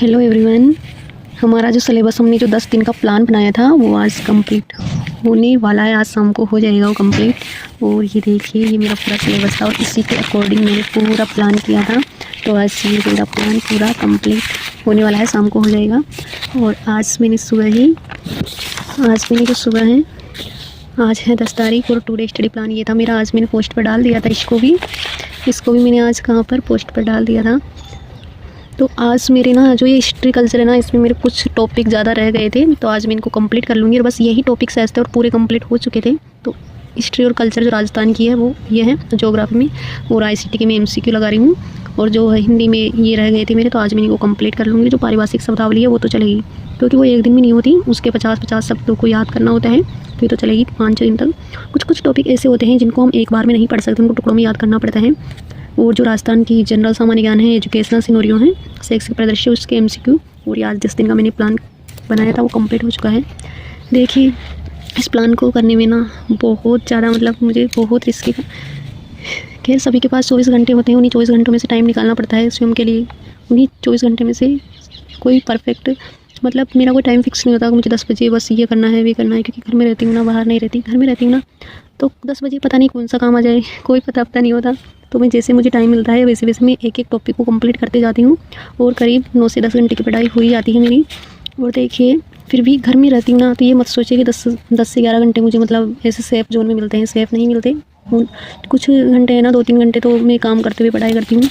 Hello everyone. हमारा जो syllabus हमने जो 10 दिन का प्लान बनाया था वो आज कंप्लीट होने वाला है। आज शाम को हो जाएगा वो कंप्लीट। और ये देखिए, ये मेरा पूरा सिलेबस था और इसी के अकॉर्डिंग मैंने पूरा प्लान किया था। तो आज ये मेरा प्लान पूरा कंप्लीट होने वाला है, शाम को हो जाएगा। और आज मैंने जो सुबह है, आज है 10 तारीख और टुडे स्टडी प्लान ये था मेरा। आज मैंने पोस्ट पर डाल दिया था। इसको भी मैंने आज कहाँ पर पोस्ट पर डाल दिया था। तो आज मेरे ना जो ये हिस्ट्री कल्चर है ना, इसमें मेरे कुछ टॉपिक ज़्यादा रह गए थे, तो आज मैं इनको कंप्लीट कर लूँगी। और बस यही टॉपिक्स ऐसे थे और पूरे कंप्लीट हो चुके थे। तो हिस्ट्री और कल्चर जो राजस्थान की है वो ये है ज्योग्राफी में, और आईसीटी के मैं एमसीक्यू लगा रही हूँ। और जो हिंदी में ये रह गए थे मेरे, तो आज मैं इनको कंप्लीट कर लूँगी। जो पारिभाषिक शब्दावली है वो तो चलेगी, क्योंकि वो एक दिन में नहीं होती, उसके 50 शब्दों को याद करना होता है, तो ये तो चलेगी 5-6 दिन तक। कुछ टॉपिक ऐसे होते हैं जिनको हम एक बार में नहीं पढ़ सकते, उनको टुकड़ों में याद करना पड़ता है। और जो राजस्थान की जनरल सामान्य ज्ञान है, एजुकेशनल सिनोरियो है, शैक्षिक परिदृश्य, उसके एमसीक्यू, और ये आज 10 दिन का मैंने प्लान बनाया था वो कंप्लीट हो चुका है। देखिए, इस प्लान को करने में ना बहुत ज़्यादा मुझे बहुत रिस्की था। खैर, सभी के पास 24 घंटे होते हैं, उन्हीं 24 घंटों में से टाइम निकालना पड़ता है स्वयं के लिए। उन्हीं 24 घंटे में से कोई परफेक्ट मेरा कोई टाइम फिक्स नहीं होता कि मुझे 10 बजे बस ये करना है वे करना है, क्योंकि घर में रहती हूँ ना, बाहर नहीं रहती। घर में रहती हूँ ना, तो 10 बजे पता नहीं कौन सा काम आ जाए, कोई पता नहीं होता। तो मैं जैसे मुझे टाइम मिलता है वैसे मैं एक टॉपिक को कंप्लीट करते जाती हूँ, और करीब 9 से 10 घंटे की पढ़ाई हो ही जाती है मेरी। और देखिए, फिर भी घर में रहती हूँ ना, तो ये मत सोचिए कि 10 से 11 घंटे मुझे ऐसे सेफ़ जोन में मिलते हैं। सेफ़ नहीं मिलते। कुछ घंटे हैं ना, 2-3 घंटे तो मैं काम करते हुए पढ़ाई करती हूँ।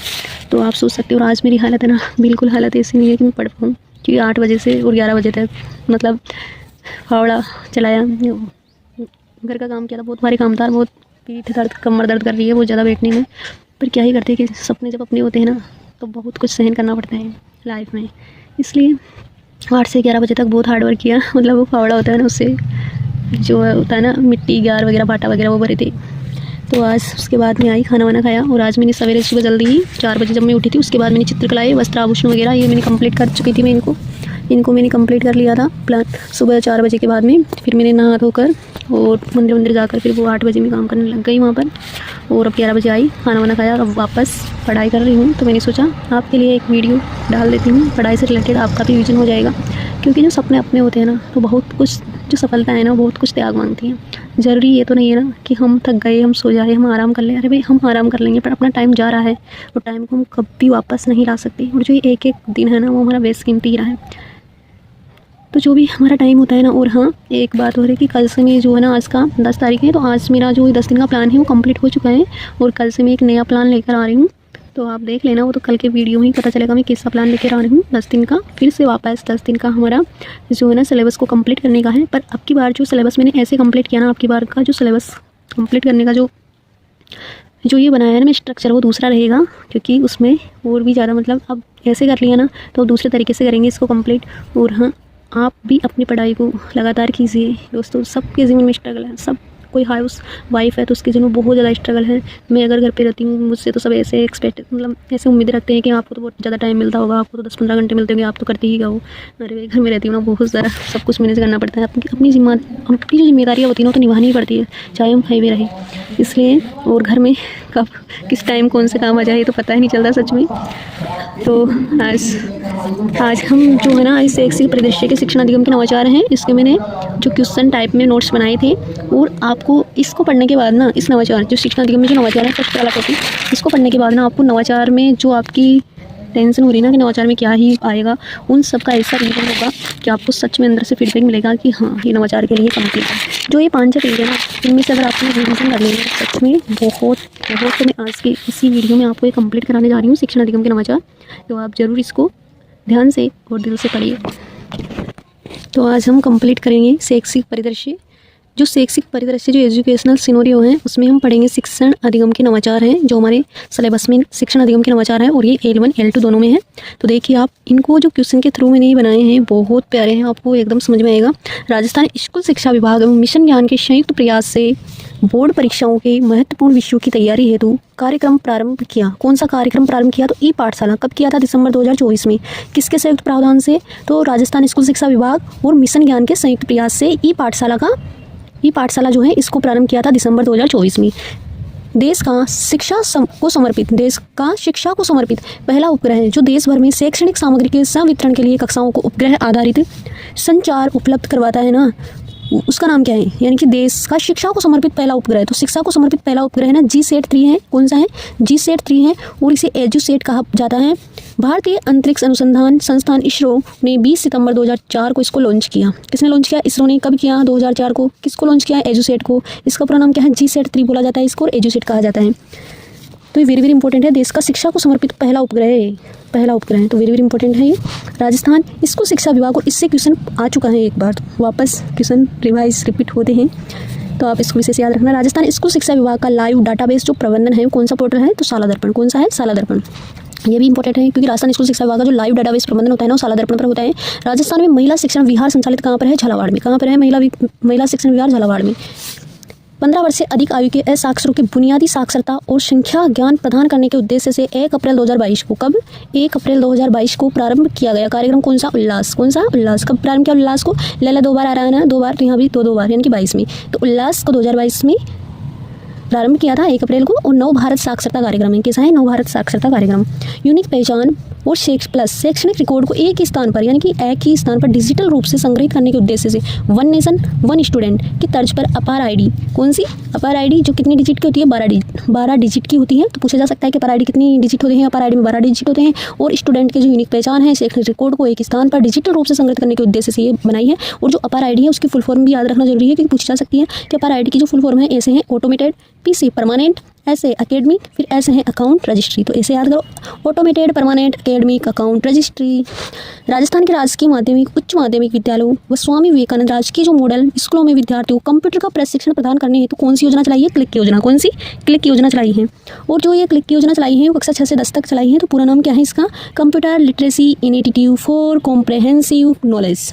तो आप सोच सकते हो। और आज मेरी हालत है ना, बिल्कुल हालत ऐसी नहीं है कि मैं पढ़ पाऊँ, क्योंकि 8 बजे से और 11 बजे तक फावड़ा चलाया। घर का काम किया था, बहुत भारी काम था। बहुत पीठ दर्द, कमर दर्द कर रही है बहुत ज़्यादा बैठने में। पर क्या ही करते हैं कि सपने जब अपने होते हैं ना, तो बहुत कुछ सहन करना पड़ता है लाइफ में। इसलिए 8 से 11 बजे तक बहुत हार्ड वर्क किया। वो फावड़ा होता है ना, उससे जो होता है ना, मिट्टी गार वगैरह बाटा वगैरह वो भरे थे। तो आज उसके बाद में आई, खाना वाना खाया। और आज मैंने सवेरे सुबह जल्दी ही 4 बजे जब मैं उठी थी, उसके बाद मैंने चित्रकलाएँ, वस्त्र आभूषण वगैरह ये मैंने कंप्लीट कर चुकी थी। मैं इनको मैंने कंप्लीट कर लिया था प्लान सुबह 4 बजे के बाद में। फिर मैंने नहा धोकर और मंदिर जाकर फिर वो 8 बजे में काम करने लग गई वहाँ पर। और अब 11 बजे आई, खाना वाना खाया, अब वापस पढ़ाई कर रही हूँ। तो मैंने सोचा आपके लिए एक वीडियो डाल देती हूँ, पढ़ाई से रिलेटेड, आपका भी विजन हो जाएगा। क्योंकि जो सपने अपने होते हैं ना, तो बहुत कुछ जो सफलता है ना, बहुत कुछ त्याग मांगती हैं। ज़रूरी ये तो नहीं है ना कि हम थक गए, हम सो जाए, हम आराम कर लें। अरे भाई, हम आराम कर लेंगे, पर अपना टाइम जा रहा है, और टाइम को हम कभी वापस नहीं ला सकते। और जो ये एक दिन है ना, वो हमारा बेशकीमती हीरा है। तो जो भी हमारा टाइम होता है ना। और हाँ, एक बात हो रही है कि कल से मैं जो है ना, आज का 10 तारीख है, तो आज मेरा जो 10 दिन का प्लान है वो कंप्लीट हो चुका है। और कल से मैं एक नया प्लान लेकर आ रही हूँ, तो आप देख लेना। वो तो कल के वीडियो में ही पता चलेगा मैं कैसा प्लान लेकर आ रही हूँ 10 दिन का। फिर से वापस 10 दिन का हमारा जो है ना सिलेबस को कंप्लीट करने का है। पर अब की बार जो सिलेबस मैंने ऐसे कंप्लीट किया ना, अब की बार का जो सिलेबस कंप्लीट करने का जो ये बनाया है ना मैं स्ट्रक्चर, वो दूसरा रहेगा। क्योंकि उसमें और भी ज़्यादा अब ऐसे कर लिया ना, तो दूसरे तरीके से करेंगे इसको कंप्लीट। और हाँ, आप भी अपनी पढ़ाई को लगातार कीजिए दोस्तों। सबके ज़िम्मे में स्ट्रगल है। सब कोई हाउस वाइफ है तो उसके ज़िम्मे बहुत ज़्यादा स्ट्रगल है। मैं अगर घर पे रहती हूँ, मुझसे तो सब ऐसे ऐसे उम्मीद रखते हैं कि आपको तो बहुत ज़्यादा टाइम मिलता होगा, आपको तो 10-15 घंटे मिलते होंगे, आप तो करती ही क्या हो। अरे भाई, घर में रहती हूँ ना, बहुत ज़्यादा सब कुछ मैनेज करना पड़ता है। अपनी जो जिम्मेदारियाँ होती हैं ना, तो निभानी ही पड़ती है, चाहे हम कहीं भी रहें। इसलिए और घर में कब किस टाइम कौन से काम आ जाए तो पता ही नहीं चलता सच में। तो आज हम जो है ना, इस शैक्षिक परिदृश्य के शिक्षण अधिगम के नवाचार हैं, इसके मैंने जो क्वेश्चन टाइप में नोट्स बनाए थे। और आपको इसको पढ़ने के बाद ना, इस नवाचार जो शिक्षण अधिगम में जो नवाचार है सबसे अलग होती है, इसको पढ़ने के बाद ना आपको नवाचार में जो आपकी टेंशन हो रही है ना कि नवाचार में क्या ही आएगा, उन सब का ऐसा रिवीजन होगा कि आपको सच में अंदर से फीडबैक मिलेगा कि हाँ, ये नवाचार के लिए कंप्लीट है। जो ये 5-6 पेज है ना, इनमें से अगर आपने रिवीजन कर लेंगे सच में बहुत तो मैं आज की इसी वीडियो में आपको ये कंप्लीट कराने जा रही हूँ, शिक्षण अधिगम के नवाचार। तो आप ज़रूर इसको ध्यान से और दिल से पढ़िए। तो आज हम कंप्लीट करेंगे शैक्षिक परिदृश्य। जो शैक्षिक परिदृश्य जो एजुकेशनल सिनोरियो हैं, उसमें हम पढ़ेंगे शिक्षण अधिगम के नवाचार हैं, जो हमारे सिलेबस में शिक्षण अधिगम के नवाचार हैं। और ये L1 L2 दोनों में है। तो देखिए, आप इनको जो क्वेश्चन के थ्रू मैंने बनाए हैं बहुत प्यारे हैं, आपको एकदम समझ में आएगा। राजस्थान स्कूल शिक्षा विभाग एवं मिशन ज्ञान के संयुक्त प्रयास से बोर्ड परीक्षाओं के महत्वपूर्ण विषयों की तैयारी हेतु कार्यक्रम प्रारंभ किया। कौन सा कार्यक्रम प्रारंभ किया? तो ई पाठशाला। कब किया था? दिसंबर 2024 में। किसके संयुक्त प्रावधान से? तो राजस्थान स्कूल शिक्षा विभाग और मिशन ज्ञान के संयुक्त प्रयास से ई पाठशाला जो है इसको प्रारंभ किया था दिसंबर 2024 में। देश का शिक्षा को समर्पित पहला उपग्रह है जो देश भर में शैक्षणिक सामग्री के संवितरण के लिए कक्षाओं को उपग्रह आधारित संचार उपलब्ध करवाता है ना, उसका नाम क्या है? यानी कि देश का शिक्षा को समर्पित पहला उपग्रह है। तो शिक्षा को समर्पित पहला उपग्रह है ना GSAT-3 है। कौन सा है? GSAT-3 है और इसे एजुसेट कहा जाता है। भारतीय अंतरिक्ष अनुसंधान संस्थान इसरो ने 20 सितंबर 2004 को इसको लॉन्च किया। किसने लॉन्च किया? इसरो ने। कब किया? 2004 को। किसको लॉन्च किया? एजुसेट को। इसका पूरा नाम क्या है? GSAT-3 बोला जाता है इसको और एजुसेट कहा जाता है। तो ये वेरी इंपॉर्टेंट है, देश का शिक्षा को समर्पित पहला उपग्रह है, तो वेरी इंपॉर्टेंट है ये। राजस्थान इसको शिक्षा विभाग, और इससे क्वेश्चन आ चुका है एक बार, तो वापस क्वेश्चन रिपीट होते हैं, तो आप इसको विशेष याद रखना। राजस्थान स्कूल शिक्षा विभाग का लाइव डाटाबेस जो प्रबंधन है वो कौन सा पोर्टल है? तो शाला दर्पण। कौन सा है? शाला दर्पण। ये भी इंपॉर्टेंट है क्योंकि राजस्थान स्कूल शिक्षा विभाग का जो लाइव डाटाबेस प्रबंधन होता है ना वो शाला दर्पण पर होता है। राजस्थान में महिला शिक्षण विहार संचालित कहाँ पर है? झालावाड़ में। कहाँ पर है महिला शिक्षण विहार? झालावाड़ में। 15 वर्ष से अधिक आयु के असाक्षरों के बुनियादी साक्षरता और संख्या ज्ञान प्रदान करने के उद्देश्य से 1 अप्रैल 2022 को, कब? 1 अप्रैल 2022 को प्रारंभ किया गया कार्यक्रम कौन सा? उल्लास। कौन सा? उल्लास। कब प्रारंभ किया उल्लास को? लैला 2 बार आ रहा है ना, 2 बार, तो यहाँ भी दो बार, यानी कि 22 में। तो उल्लास को 2022 में प्रारंभ किया था 1 अप्रैल को। और नव भारत साक्षरता कार्यक्रम है। कैसा है? नव भारत साक्षरता कार्यक्रम। यूनिक पहचान और शैक्षणिक रिकॉर्ड को एक ही स्थान पर, यानी कि एक ही स्थान पर डिजिटल रूप से संग्रहित करने के उद्देश्य से वन नेशन वन स्टूडेंट की तर्ज पर अपार आईडी, कौन सी? अपार आईडी जो कितनी डिजिट की होती है? 12 डिजिट की होती है। तो पूछा जा सकता है कि अपार आईडी कितनी डिजिट होते हैं? अपार आईडी में 12 डिजिट होते हैं। और स्टूडेंट के जो यूनिक पहचान है, शैक्षणिक रिकॉर्ड को एक स्थान पर डिजिटल रूप से संग्रहित करने के उद्देश्य से ये बनाई है। और जो अपार आईडी है उसकी फुल फॉर्म भी याद रखना जरूरी है क्योंकि पूछी जा सकती है कि अपार आईडी की जो फुल फॉर्म है ऐसे हैं ऑटोमेटेड, PC परमानेंट, ऐसे एकेडमिक, फिर ऐसे हैं अकाउंट रजिस्ट्री। तो ऐसे याद करो, automated, permanent, academic, account registry. Rajasthan के राजकीय माध्यमिक, उच्च माध्यमिक विद्यालयों व स्वामी विवेकानंद राजकीय जो मॉडल स्कूलों में विद्यार्थियों को कंप्यूटर का प्रशिक्षण प्रदान करने हेतु कौन सी योजना चलाई है? क्लिक योजना। कौन सी? क्लिक योजना चलाई है। और जो ये क्लिक योजना चलाई है वो कक्षा 6 से 10 तक चलाई है। तो पूरा नाम क्या है इसका? Computer literacy initiative for comprehensive knowledge.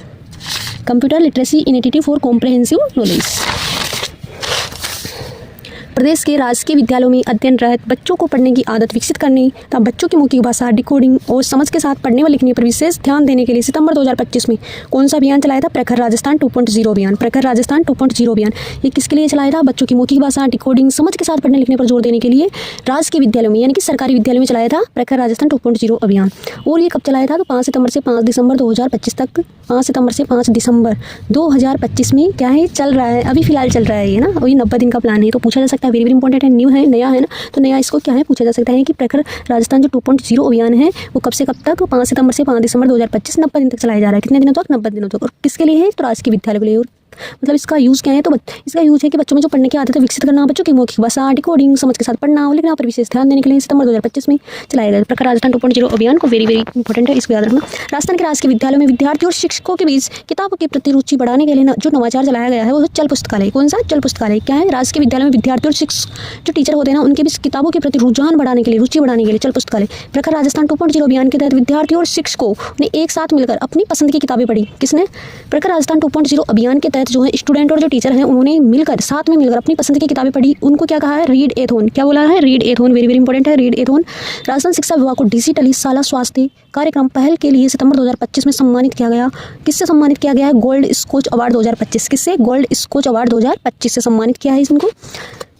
Computer literacy initiative for comprehensive knowledge. प्रदेश के राजकीय विद्यालयों में अध्ययनरत बच्चों को पढ़ने की आदत विकसित करने तथा बच्चों की मौखिक भाषा, डिकोडिंग और समझ के साथ पढ़ने व लिखने पर विशेष ध्यान देने के लिए सितंबर 2025 में कौन सा अभियान चलाया था? प्रखर राजस्थान 2.0 अभियान। प्रखर राजस्थान 2.0 अभियान ये किसके लिए चलाया था? बच्चों की मौखिक भाषा, डिकोडिंग, समझ के साथ पढ़ने लिखने पर जोर देने के लिए राजकीय विद्यालयों में, यानी कि सरकारी विद्यालयों में चलाया था प्रखर राजस्थान 2.0 अभियान। और ये कब चलाया था? तो 5 सितंबर से 5 दिसंबर 2025 तक। 5 सितंबर से 5 दिसंबर 2025 में क्या है? चल रहा है, अभी फिलहाल चल रहा है ये ना, अभी 90 दिन का प्लान है। तो पूछा जा सकता है, वेरी इंपॉर्टेंट है, न्यू है, नया है ना, तो नया इसको क्या है पूछा जा सकता है कि प्रखर राजस्थान जो 2.0 अभियान है वो कब से कब तक? 5 सितंबर से 5 दिसंबर 2025, 90 दिन तक चलाया जा रहा है। कितने दिनों तक? 90 दिनों तक। और किसके लिए है? तो राजकीय विद्यालय के लिए। और मतलब इसका यूज़ क्या है? तो इसका यूज़ है कि बच्चों में जो पढ़ने की आदत है विकसित करना, बच्चों की मौखिक भाषा, डिकोडिंग, समझ के साथ पढ़ना और लिखना पर विशेष ध्यान देने के लिए सितंबर 2025 में चलाया गया प्रखर राजस्थान 2.0 अभियान को। वेरी इंपॉर्टेंट है, इसको याद रखना। राजस्थान के राजकीय विद्यालयों में विद्यार्थियों और शिक्षकों के बीच किताबों के प्रति रुचि बढ़ाने के लिए जो नवाचार चलाया गया है वो चल पुस्तकालय। कौन सा? चल पुस्तकालय। क्या है? राजकीय विद्यालय में विद्यार्थियों और शिक्षक जो टीचर होते हैं ना उनके बीच किताबों के प्रति रुझान बढ़ाने के लिए, रुचि बढ़ाने के लिए चल पुस्तकालय। प्रखर राजस्थान 2.0 अभियान के तहत विद्यार्थियों और शिक्षकों ने एक साथ मिलकर अपनी पसंद की किताबें पढ़ी। किसने? प्रखर राजस्थान 2.0 अभियान के तहत जो है स्टूडेंट और जो टीचर हैं उन्होंने मिलकर साथ में मिलकर अपनी पसंद की किताबें पढ़ी। उनको क्या कहा है? रीड एथॉन। क्या बोला है? रीड एथॉन। वेरी इंपॉर्टेंट है, रीड एथॉन। राजस्थान शिक्षा विभाग को डिजिटली शाला स्वास्थ्य कार्यक्रम पहल के लिए सितंबर 2025 में सम्मानित किया गया। किससे सम्मानित किया गया है? Gold Skoch award 2025। किससे? गोल्ड स्कोच अवार्ड 2025 से सम्मानित किया है इनको।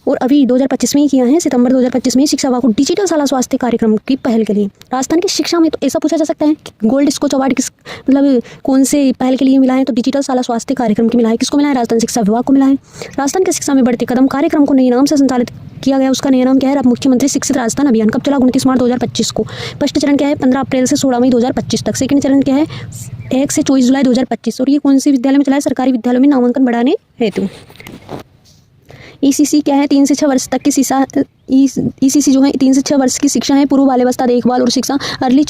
और अभी 2025 में ही किया है, सितंबर 2025 में शिक्षा विभाग को डिजिटल शाला स्वास्थ्य कार्यक्रम की पहल के लिए। राजस्थान की शिक्षा में तो ऐसा पूछा जा सकता है कि गोल्ड स्कोच अवार्ड किस मतलब कौन से पहल के लिए मिला है? तो डिजिटल शाला स्वास्थ्य कार्यक्रम के मिला है। किसको मिला है? राजस्थान शिक्षा विभाग को मिला है। राजस्थान की शिक्षा में बढ़ते कदम कार्यक्रम को नए नाम से संचालित किया गया। उसका नया नाम क्या है? अब मुख्यमंत्री शिक्षित राजस्थान अभियान। कब चला? 29 मार्च 2025 को। फर्स्ट चरण क्या है? 15 अप्रैल से 16 मई 2025 तक। सेकंड चरण क्या है? 1 से 24 जुलाई 2025। और ये कौन सी विद्यालय में चला है? सरकारी विद्यालयों में नामांकन बढ़ाने हेतु। ECC क्या है? 3 से 6 वर्ष तक की शिक्षा। ECC जो है 3 से 6 वर्ष की शिक्षा है, पूर्व बाल्यावस्था देखभाल और शिक्षा, early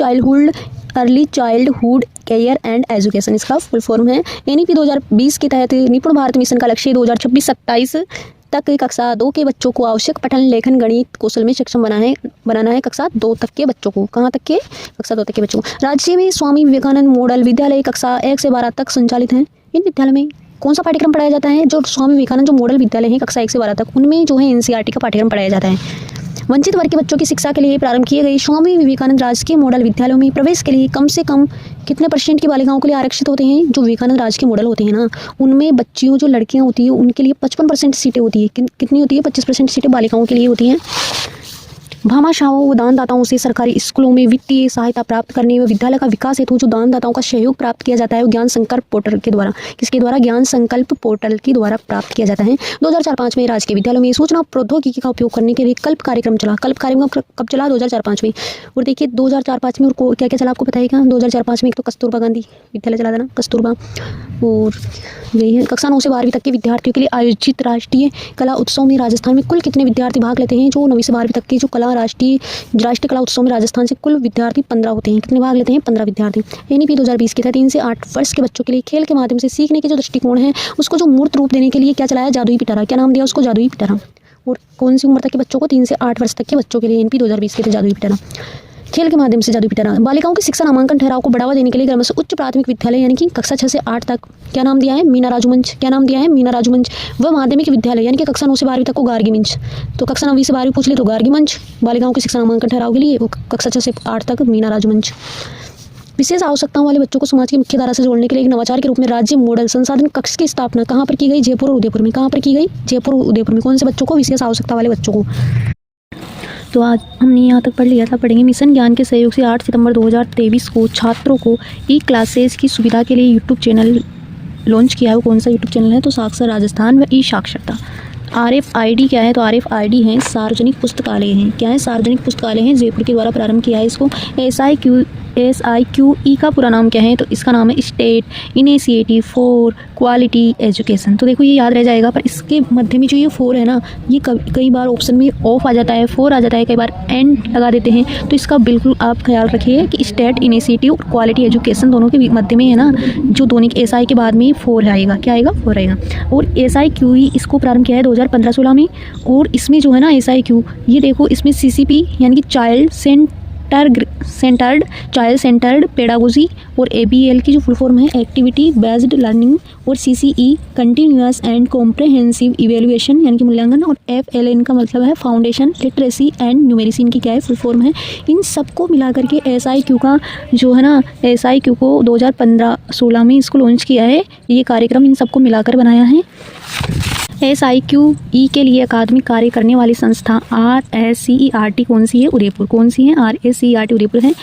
childhood care and education इसका फुल फॉर्म है। NEP 2020 के तहत निपुण भारत मिशन का लक्ष्य 2026-27 तक कक्षा 2 के बच्चों को आवश्यक पठन लेखन गणित कौशल में सक्षम बनाना है। कक्षा 2 तक के बच्चों को। कहाँ तक के? कक्षा 2 तक के बच्चों को। राज्य में स्वामी विवेकानंद मॉडल विद्यालय कक्षा 1 से 12 तक संचालित हैं। इन विद्यालय में कौन सा पाठ्यक्रम पढ़ाया जाता है? जो स्वामी विवेकानंद जो मॉडल विद्यालय है कक्षा 1 से 12 तक, उनमें जो है NCERT का पाठ्यक्रम पढ़ाया जाता है। वंचित वर्ग के बच्चों की शिक्षा के लिए प्रारंभ किए गए स्वामी विवेकानंद राजकीय मॉडल विद्यालयों में प्रवेश के लिए कम से कम कितने % की बालिकाओं के लिए आरक्षित होते हैं? जो विवेकानंद राजकीय मॉडल होते हैं ना, उनमें बच्चियों जो लड़कियां होती है उनके लिए 55% सीटें होती है। कितनी होती है? 25% सीटें बालिकाओं के लिए होती हैं। भामाशाहों व दानदाताओं से सरकारी स्कूलों में वित्तीय सहायता प्राप्त करने व विद्यालय का विकास हेतु जो दानदाताओं का सहयोग प्राप्त किया जाता है वो ज्ञान संकल्प पोर्टल के द्वारा, किसके द्वारा? ज्ञान संकल्प पोर्टल के द्वारा प्राप्त किया जाता है। 2004-5 में राजकीय विद्यालयों में सूचना प्रौद्योगिकी का उपयोग करने के लिए कल्प कार्यक्रम चला। कल्प कार्यक्रम कब चला? 2004-5 में। और देखिए 2004-5 में और क्या क्या चला आपको बताइएगा? 2004-5 में एक तो कस्तूरबा गांधी विद्यालय चला था ना, कस्तूरबा, और यही है। कक्षा 9 से 12वीं तक के विद्यार्थियों के लिए आयोजित राष्ट्रीय कला उत्सव में राजस्थान में कुल कितने विद्यार्थी भाग लेते हैं? जो 9वीं से 12वीं तक के जो राष्ट्रीय कला उत्सव में राजस्थान से कुल विद्यार्थी 15 होते हैं। कितने भाग लेते हैं? 15 विद्यार्थी। एनईपी 2020 के तहत 3 से 8 वर्ष के बच्चों के लिए खेल के माध्यम से सीखने के जो दृष्टिकोण है उसको जो मूर्त रूप देने के लिए क्या चलाया? जादुई पिटारा। क्या नाम दिया उसको? जादुई पिटारा। और कौन सी उम्र तक के बच्चों को? 3 से 8 वर्ष तक के बच्चों के लिए एनईपी 2020 के तहत जादुई पिटारा, खेल के माध्यम से जादू पिटारा। बालिकाओं की शिक्षा नामांकन ठहराव को बढ़ावा देने के लिए क्रमशः उच्च प्राथमिक विद्यालय यानी कि कक्षा 6 से 8 तक क्या नाम दिया है? मीना राजू मंच। क्या नाम दिया है? मीना राजू मंच। व माध्यमिक विद्यालय यानी कि कक्षा 9 से 12वीं तक को गार्गी मंच। तो कक्षा 9वीं से 12वीं पूछ ले तो गार्गी मंच। बालिकाओं की शिक्षा नामांकन ठहराव के लिए वो कक्षा 6 से 8 तक मीना राजू मंच। विशेष आवश्यकताओं वाले बच्चों को समाज की मुख्य धारा से जोड़ने के लिए एक नवाचार के रूप में राज्य मॉडल संसाधन कक्ष की स्थापना कहाँ पर की गई? जयपुर और उदयपुर में। कहाँ पर की गई? जयपुर और उदयपुर में। कौन से बच्चों को? विशेष आवश्यकता वाले बच्चों को। तो आज हमने यहाँ तक पढ़ लिया था। पढ़ेंगे मिशन ज्ञान के सहयोग से 8 सितंबर 2023 को छात्रों को ई क्लासेस की सुविधा के लिए यूट्यूब चैनल लॉन्च किया है। वो कौन सा यूट्यूब चैनल है? तो साक्षर राजस्थान व ई साक्षरता। RFID क्या है? तो RFID है सार्वजनिक पुस्तकालय हैं। क्या है? सार्वजनिक पुस्तकालय हैं, जयपुर के द्वारा प्रारंभ किया है इसको। SIQE का पूरा नाम क्या है? तो इसका नाम है state initiative for quality education. तो देखो ये याद रह जाएगा, पर इसके मध्य में जो ये 4 है ना, ये कई बार ऑप्शन में ऑफ आ जाता है, 4 आ जाता है, कई बार एंड लगा देते हैं। तो इसका बिल्कुल आप ख्याल रखिए कि स्टेट इनिशिएटिव और क्वालिटी एजुकेशन दोनों के मध्य में है ना, जो दोनों के SI के बाद में 4 आएगा। क्या आएगा? 4 आएगा। और SIQE इसको प्रारंभ किया है 2015-16 में। और इसमें जो है ना SIQ, ये देखो इसमें CCP यानी कि चाइल्ड सेंटर्ड पेडागोजी, और ABL की जो फुल फॉर्म है एक्टिविटी बेस्ड लर्निंग, और CCE continuous and comprehensive evaluation यानी कि मूल्यांकन, और FLN का मतलब है फाउंडेशन लिटरेसी एंड न्यूमेरिसी, इनकी क्या है? फुल फॉर्म है। इन सबको मिला करके SIQ का जो है ना, SIQ को 2015-16 में इसको लॉन्च किया है। ये कार्यक्रम इन सबको मिलाकर बनाया है। SIQE के लिए अकादमिक कार्य करने वाली संस्था RSCERT कौन सी है? उदयपुर। कौन सी है? RSCERT उदयपुर है।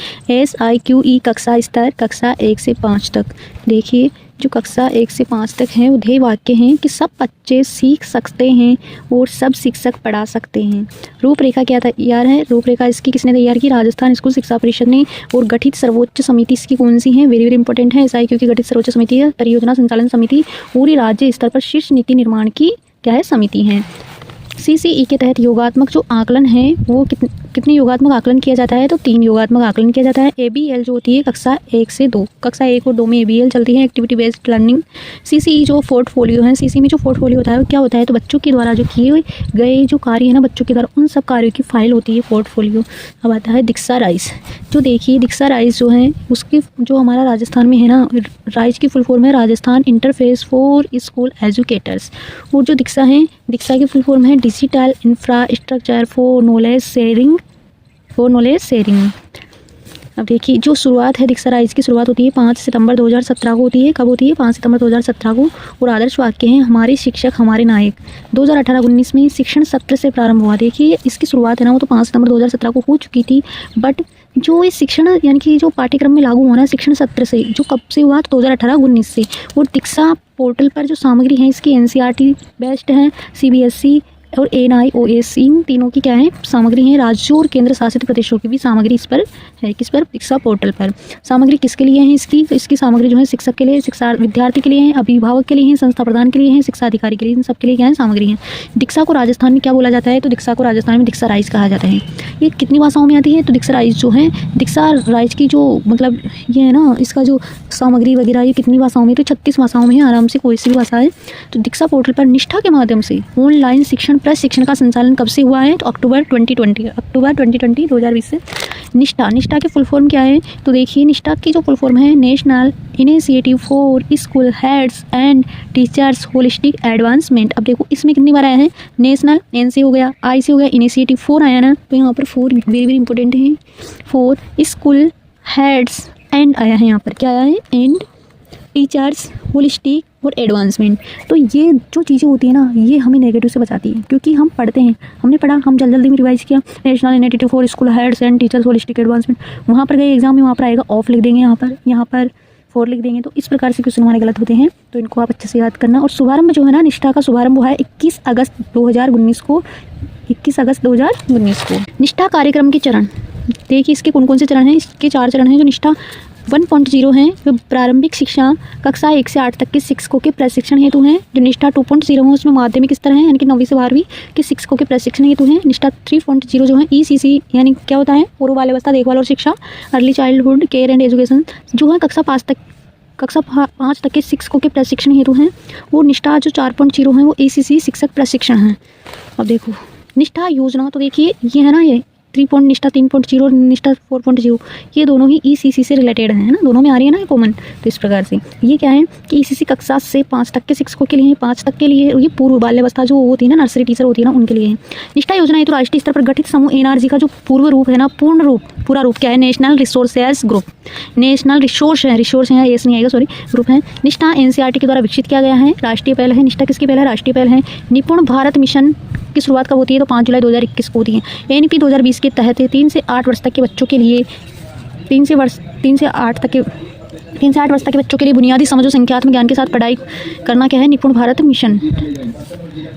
SIQE कक्षा स्तर कक्षा 1 से 5 तक। देखिए जो कक्षा 1 से 5 तक हैं वो ध्येय वाक्य हैं कि सब बच्चे सीख सकते हैं और सब शिक्षक पढ़ा सकते हैं। रूपरेखा क्या तैयार है? रूपरेखा इसकी किसने तैयार की? राजस्थान स्कूल शिक्षा परिषद ने। और गठित सर्वोच्च समिति इसकी कौन सी है? वेरी वेरी इंपॉर्टेंट है। SIQ की गठित सर्वोच्च समिति है परियोजना संचालन समिति, पूरी राज्य स्तर पर शीर्ष नीति निर्माण की क्या है? समिति है। CCE के तहत योगात्मक जो आकलन है वो कितने योगात्मक आकलन किया जाता है? तो 3 योगात्मक आकलन किया जाता है। ABL जो होती है कक्षा 1 से 2, कक्षा 1 और 2 में ABL चलती है, एक्टिविटी बेस्ड लर्निंग। CCE जो पोर्टफोलियो है, CCE में जो पोर्टफोलियो होता है वो क्या होता है? तो बच्चों के द्वारा जो किए गए जो कार्य है ना, बच्चों के द्वारा उन सब कार्यों की फाइल होती है पोर्टफोलियो। अब आता है दीक्षा राइज। जो देखिए दीक्षा राइज जो है उसकी जो हमारा राजस्थान में है ना, राइज की फुल फॉर्म है Rajasthan interface for school educators. और जो दीक्षा है, दीक्षा की फुल फॉर्म है digital infrastructure for knowledge sharing. अब देखिए जो शुरुआत है दीक्षा राइज की शुरुआत होती है 5 सितंबर 2017 को होती है। कब होती है? 5 सितंबर 2017 को। और आदर्श वाक्य हैं हमारे शिक्षक हमारे नायक। 2018-19 में शिक्षण सत्र से प्रारंभ हुआ। देखिए इसकी शुरुआत है ना वो तो 5 सितंबर 2017 को हो चुकी थी, बट जो इस शिक्षण यानी कि जो पाठ्यक्रम में लागू होना शिक्षण सत्र से जो कब से हुआ? तो 2018-19 से। और दीक्षा पोर्टल पर जो सामग्री है इसकी NCERT बेस्ड है, CBSE और NIOS, इन तीनों की क्या है? सामग्री है। राज्यों और केंद्र शासित प्रदेशों की भी सामग्री इस पर है। किस पर? दीक्षा पोर्टल पर। सामग्री किसके लिए है इसकी? तो इसकी सामग्री जो है शिक्षक के लिए, शिक्षा विद्यार्थी के लिए है, अभिभावक के लिए है, संस्था प्रधान के लिए है, शिक्षा अधिकारी के लिए, इन सब के लिए क्या है? सामग्री है। दीक्षा को राजस्थान में क्या बोला जाता है? तो दीक्षा को राजस्थान में दीक्षा राइज कहा जाता है। ये कितनी भाषाओं में आती है? तो दीक्षा राइज जो है, दीक्षा राइज की जो मतलब ये है ना, इसका जो सामग्री वगैरह ये कितनी भाषाओं में? तो 36 भाषाओं में है, आराम से कोई सी भी भाषा है। तो दीक्षा पोर्टल पर निष्ठा के माध्यम से ऑनलाइन शिक्षण प्रशिक्षण का संचालन कब से हुआ है? तो अक्टूबर 2020 2020 से। निष्ठा के फुल फॉर्म क्या है? तो देखिए निष्ठा की जो फुल फॉर्म है national initiative for school heads and teachers holistic advancement. अब देखो इसमें कितनी बार आया है? नेशनल, एन से हो गया, आई से हो गया, इनिशिएटिव 4 आया ना, तो यहाँ पर 4 वेरी वेरी इंपॉर्टेंट है। 4 स्कूल हेड्स एंड आया है, यहाँ पर क्या आया है? एंड टीचर्स होलिस्टिक और एडवांसमेंट। तो ये जो चीज़ें होती है ना, ये हमें नेगेटिव से बचाती है, क्योंकि हम पढ़ते हैं, हमने पढ़ा, हम जल्दी में रिवाइज किया, national initiative for school heads and teachers holistic advancement, वहाँ पर गए एग्जाम में, वहाँ पर आएगा ऑफ लिख देंगे, यहाँ पर 4 लिख देंगे। तो इस प्रकार से क्वेश्चन हमारे गलत होते हैं, तो इनको आप अच्छे से याद करना। और शुभारंभ जो है ना, निष्ठा का शुभारंभ हुआ है 21 अगस्त 2019 को। निष्ठा कार्यक्रम के चरण देखिए, इसके कौन कौन से चरण हैं? इसके 4 चरण हैं। जो निष्ठा 1.0 हैं वो प्रारंभिक शिक्षा कक्षा 1 से 8 तक के शिक्षकों के प्रशिक्षण हेतु हैं। जो निष्ठा 2.0 है उसमें माध्यमिक स्तर है, यानी कि 9वीं से 12वीं के शिक्षकों के प्रशिक्षण हेतु हैं। निष्ठा 3.0 जो है ECC, यानी क्या होता है? पूर्व बाल्यावस्था देखभाल और शिक्षा, early childhood care and education, जो है कक्षा 5 तक के शिक्षकों के प्रशिक्षण हेतु हैं। और निष्ठा जो 4.0 है वो ECC शिक्षक प्रशिक्षण है। अब देखो निष्ठा योजना, तो देखिए ये है ना, ये निष्ठा 3.0 और निष्ठा 4.0, ये दोनों ही ECC से रिलेटेड है ना, दोनों में आ रही है ना कॉमन। तो इस प्रकार से ये क्या है कि ECC कक्षा से 5 तक के शिक्षकों के लिए, 5 तक के लिए, ये पूर्व बाल्यावस्था जो होती है ना, नर्सरी टीचर होती है ना, उनके लिए है। निष्ठा योजना है तो राष्ट्रीय स्तर पर गठित समूह NRG का जो पूर्व रूप है ना, पूरा रूप क्या है? National resources group. National resource है, एस नहीं आएगा, सॉरी, ग्रुप है। निष्ठा NCERT के द्वारा विकसित किया गया है, राष्ट्रीय पहल है। निष्ठा किसकी पहल है? राष्ट्रीय पहल है। निपुण भारत मिशन की शुरुआत कब होती है? तो 5 जुलाई 2021 को होती है। NEP 2020 के तहत 3 से 8 वर्ष तक के बच्चों के लिए 3 से 8 वर्ष तक के बच्चों के लिए बुनियादी समझ और संख्यात्मक ज्ञान के साथ पढ़ाई करना क्या है? निपुण भारत मिशन।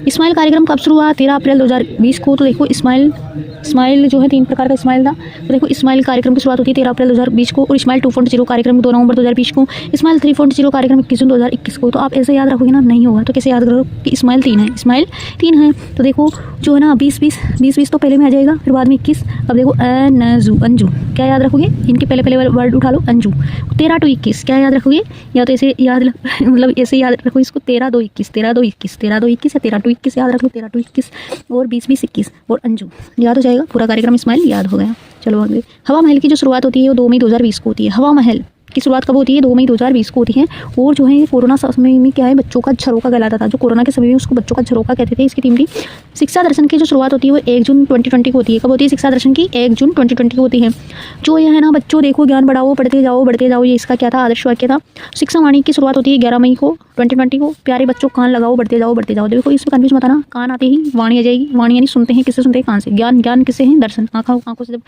स्माइल कार्यक्रम कब शुरू हुआ? 13 अप्रैल 2020 को। तो देखो स्माइल जो है 3 प्रकार का स्माइल था। तो देखो स्माइल कार्यक्रम की शुरुआत होती है 13 अप्रैल 2020 को। और स्माइल 2.0 कार्यक्रम 2 नवंबर 2020 को। स्माइल 3.0 कार्यक्रम 21 जून 2021 को। तो आप ऐसे याद रखोगे ना, नहीं होगा तो कैसे याद करो कि स्माइल 3 है, स्माइल 3 है। तो देखो जो है ना 20 तो पहले में आ जाएगा, फिर बाद में 21। अब देखो अंजू, क्या याद रखोगे? इनके पहले वर्ड उठा लो, अंजू। 13 to 21 क्या याद रखोगे? या तो ऐसे याद मतलब ऐसे याद रखो इसको, 13 2 21 या 13 to 21 याद रख लो, 13 to 21 और 20 21 और अंजू याद हो जाएगा। पूरा कार्यक्रम स्माइल याद हो गया। चलो आगे। हवा महल की जो शुरुआत होती है वो 2 मई 2020 को होती है। हवा महल की शुरुआत कब होती है? 2 मई 2020 को होती है। और जो है कोरोना समय में क्या है, बच्चों का झरोका कहलाता था। जो कोरोना के समय में उसको बच्चों का झरोका कहते थे। इसकी टीम थी। शिक्षा दर्शन की जो शुरुआत होती है वो 1 जून 2020 को होती है। कब होती है शिक्षा दर्शन की? 1 जून 2020 को होती है। जो ये है ना, बच्चों देखो ज्ञान बढ़ाओ, बढ़ते जाओ, ये इसका क्या था? आदर्श वाक्य था। शिक्षा वाणी की शुरुआत होती है 11 मई को 2020 को। प्यारे बच्चों कान लगाओ, बढ़ते जाओ। देखो इसमें कन्फ्यूज मत आना, कान आते ही वाणी आ जाएगी। वाणी यानी सुनते हैं, किससे सुनते हैं? कान से। ज्ञान किससे है? दर्शन, आंखों से जब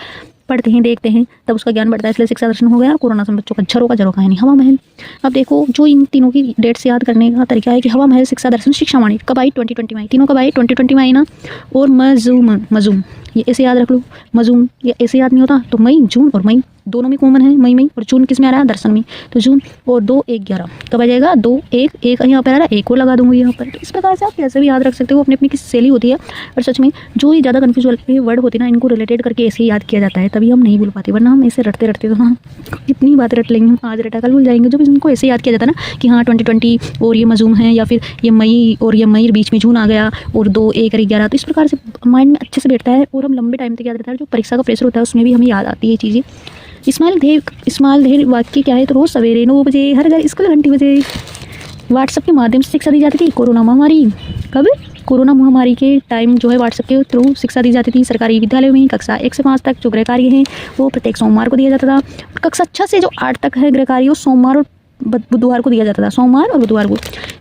पढ़ते हैं, देखते हैं, तब उसका ज्ञान बढ़ता है, इसलिए शिक्षा दर्शन हो गया। और कोरोना से बच्चों का झरोका यानी हवा महल। अब देखो जो इन तीनों की डेट से याद करने का तरीका है कि हवा महल, शिक्षा दर्शन, शिक्षा वाणी कब आई? 2020 में आई। तीनों कब आई? 2020 में आई ना। और मजूम ये ऐसे याद रख लो, मजूम ये ऐसे याद नहीं होता। तो मई, जून और मई दोनों में कॉमन है, मई और जून किस में आ रहा है? दर्शन में। तो जून और 2 1 11 कब आ जाएगा? 2 1 1 यहाँ पर आ रहा है, 1 को लगा दूंगी यहाँ पर। तो इस प्रकार से आप कैसे भी याद रख सकते हो, अपनी की शैली होती है। और सच में जो ये ज़्यादा कन्फ्यूज वाले वर्ड होते हैं ना, इनको रिलेटेड करके ऐसे ही याद किया जाता है, तभी हम नहीं भूल पाते। वरना हम ऐसे रटते तो हाँ इतनी बात रट लेंगे, हम आज रटा कल भूल जाएंगे। जब इनको ऐसे याद किया जाता है ना कि हाँ 2020 और ये मजूम है, या फिर ये मई और ये मई बीच में जून आ गया और 2 1 11, तो इस प्रकार से माइंड में अच्छे से बैठता है और हम लंबे टाइम तक याद रहता है। जो परीक्षा का प्रेशर होता है उसमें भी हमें याद आती है ये चीज़ें। स्माइल ध्येय वाक्य क्या है? तो रोज सवेरे 9 बजे हर घर स्कूल घंटी बजे। व्हाट्सएप के माध्यम से शिक्षा दी जाती थी। कोरोना महामारी कब? कोरोना महामारी के टाइम जो है व्हाट्सएप के थ्रू शिक्षा दी जाती थी। सरकारी विद्यालयों में कक्षा 1 से 5 तक जो गृह कार्य हैं वो प्रत्येक सोमवार को दिया जाता था। कक्षा 6 से जो 8 तक है गृह कार्य वो सोमवार और बुधवार को दिया जाता था, सोमवार और बुधवार को।